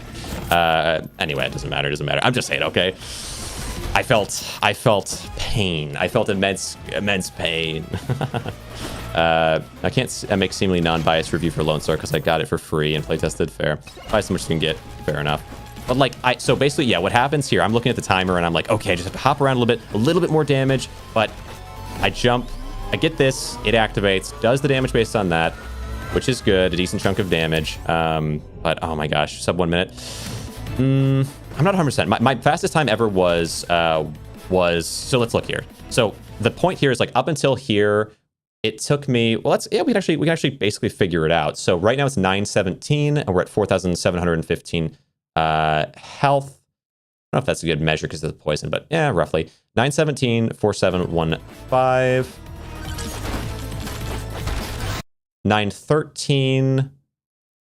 Anyway, it doesn't matter. I'm just saying, okay. I felt pain. I felt immense pain. I can't make seemingly non-biased review for Lone Star because I got it for free and playtested. Fair. Probably so much you can get. Fair enough. But like, so basically, yeah, what happens here, I'm looking at the timer and I'm like, okay, I just have to hop around a little bit more damage, but I jump, I get this, it activates, does the damage based on that. which is good. A decent chunk of damage. But oh my gosh, sub 1 minute. I'm not 100%. My fastest time ever was, so let's look here. So the point here is like up until here, it took me, well, we can actually basically figure it out. So right now it's 917 and we're at 4,715 health. I don't know if that's a good measure because of the poison, but yeah, roughly. 917, 4715. 913,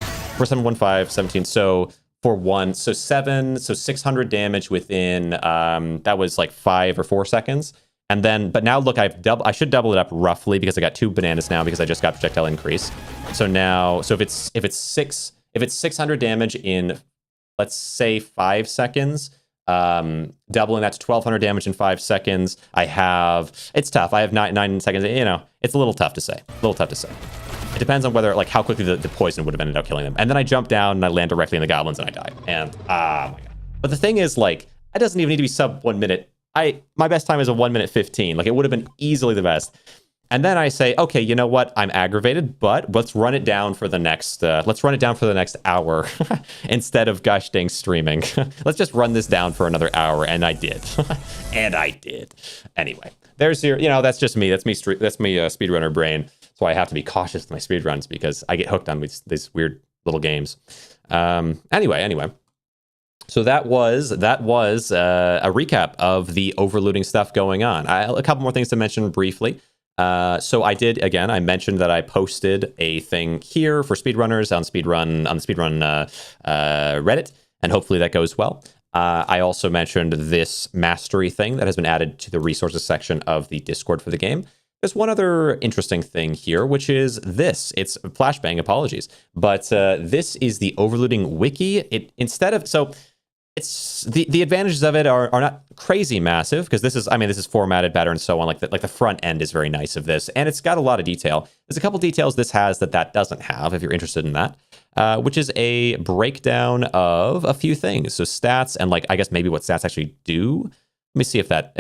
4715, 17. So for one, so 600 damage within, that was like 5 or 4 seconds. And then, but now look, I should double it up roughly because I got 2 bananas now because I just got projectile increase. So now, so if it's 600 damage in, let's say 5 seconds, doubling that to 1200 damage in 5 seconds, it's tough. I have 9 seconds, you know, it's a little tough to say, It depends on whether, like, how quickly the poison would have ended up killing them. And then I jump down and I land directly in the goblins and I die. And, oh my God. But the thing is, like, it doesn't even need to be sub 1 minute. My best time is a 1 minute 15. Like, it would have been easily the best. And then I say, okay, you know what? I'm aggravated, but let's run it down for the next, hour instead of gosh dang streaming. Let's just run this down for another hour. And I did. Anyway, there's your, you know, that's just me. That's me speedrunner brain. So I have to be cautious with my speedruns because I get hooked on these weird little games. Anyway. So that was a recap of the overlooting stuff going on. A couple more things to mention briefly. So I mentioned that I posted a thing here for speedrunners on the speedrun Reddit, and hopefully that goes well. I also mentioned this mastery thing that has been added to the resources section of the Discord for the game. There's one other interesting thing here, which is this. It's flashbang, apologies. But this is the overlooting wiki. It's the advantages of it are not crazy massive because this is formatted better and so on. Like the front end is very nice of this, and it's got a lot of detail. There's a couple details this has that doesn't have if you're interested in that, which is a breakdown of a few things. So stats and like I guess maybe what stats actually do. Let me see if that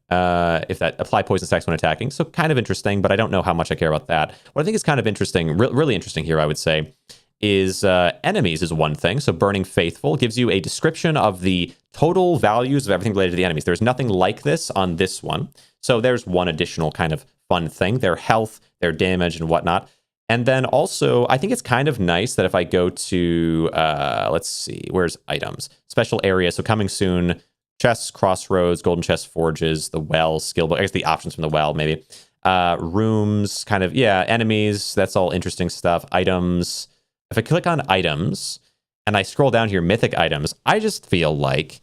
apply poison stacks when attacking. So kind of interesting, but I don't know how much I care about that. What I think is kind of interesting, really interesting here, I would say, is enemies is one thing. So Burning Faithful gives you a description of the total values of everything related to the enemies. There's nothing like this on this one. So there's one additional kind of fun thing, their health, their damage and whatnot. And then also, I think it's kind of nice that if I go to, let's see, where's items? Special area, so coming soon, chests, crossroads, golden chest forges, the well, skill book, I guess the options from the well, maybe. Rooms, kind of, yeah, enemies, that's all interesting stuff. Items. If I click on items and I scroll down here, mythic items, I just feel like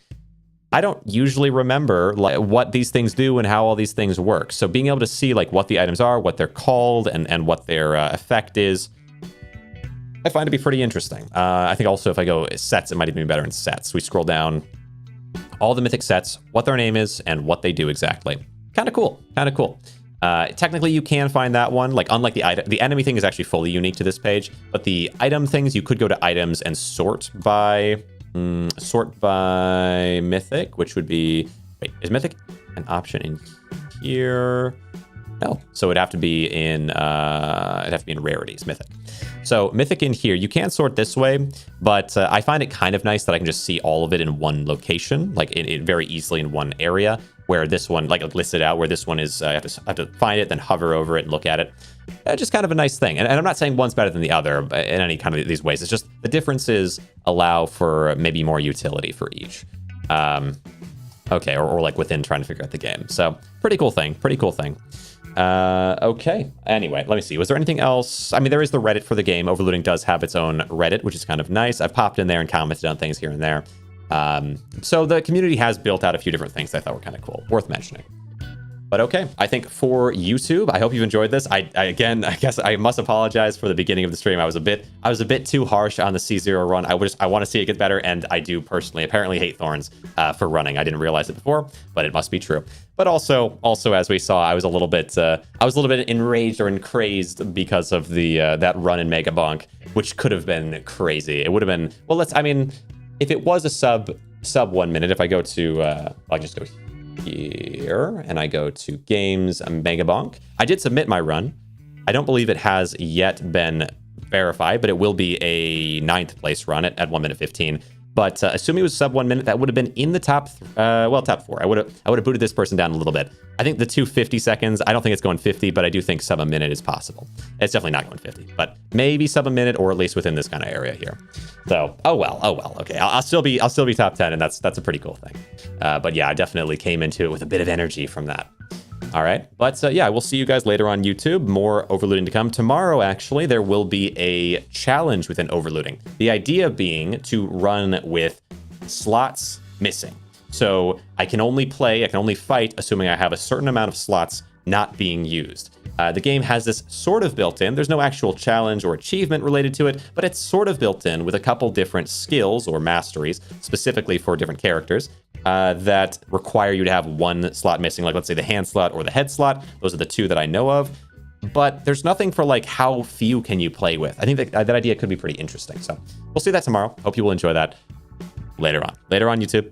I don't usually remember like what these things do and how all these things work. So being able to see like what the items are, what they're called, and what their effect is, I find to be pretty interesting. I think also if I go sets, it might even be better in sets. We scroll down, all the mythic sets, what their name is, and what they do exactly. Kind of cool. Technically, you can find that one. Like, unlike the enemy thing is actually fully unique to this page, but the item things, you could go to items and sort by mythic, which would be, wait, is mythic an option in here? No, so it'd have to be in rarities, mythic. So mythic in here, you can sort this way, but I find it kind of nice that I can just see all of it in one location, like it very easily in one area, where this one, like listed out, where this one is, I have to find it, then hover over it and look at it. Just kind of a nice thing. And I'm not saying one's better than the other in any kind of these ways. It's just the differences allow for maybe more utility for each. Okay, or like within trying to figure out the game. So pretty cool thing. Okay. Anyway, let me see. Was there anything else? I mean, there is the Reddit for the game. Overlooting does have its own Reddit, which is kind of nice. I've popped in there and commented on things here and there. So the community has built out a few different things that I thought were kind of cool, worth mentioning. But okay, I think for YouTube, I hope you've enjoyed this. I guess I must apologize for the beginning of the stream. I was a bit too harsh on the C0 run. I want to see it get better, and I do personally apparently hate thorns for running. I didn't realize it before, but it must be true. But also as we saw, I was a little bit enraged or crazed because of the that run in Mega Bonk, which could have been crazy. It would have been, well, if it was a sub 1 minute, if I go to I'll just go here and I go to games Mega Bonk. I did submit my run. I don't believe it has yet been verify, but it will be a 9th place run at 1 minute 15. But assuming it was sub 1 minute, that would have been in the top 4. I would have booted this person down a little bit. I think the 250 seconds, I don't think it's going 50, but I do think sub a minute is possible. It's definitely not going 50, but maybe sub a minute, or at least within this kind of area here. So, oh well. Okay, I'll still be top 10, and that's a pretty cool thing. But yeah, I definitely came into it with a bit of energy from that. All right, but yeah, we'll see you guys later on YouTube. More overlooting to come. Tomorrow, actually, there will be a challenge within overlooting. The idea being to run with slots missing. So I can only fight, assuming I have a certain amount of slots not being used. The game has this sort of built in. There's no actual challenge or achievement related to it, but it's sort of built in with a couple different skills or masteries, specifically for different characters, that require you to have one slot missing, like let's say the hand slot or the head slot. Those are the two that I know of. But there's nothing for like how few can you play with. I think that idea could be pretty interesting. So we'll see that tomorrow. Hope you will enjoy that later on. Later on, YouTube.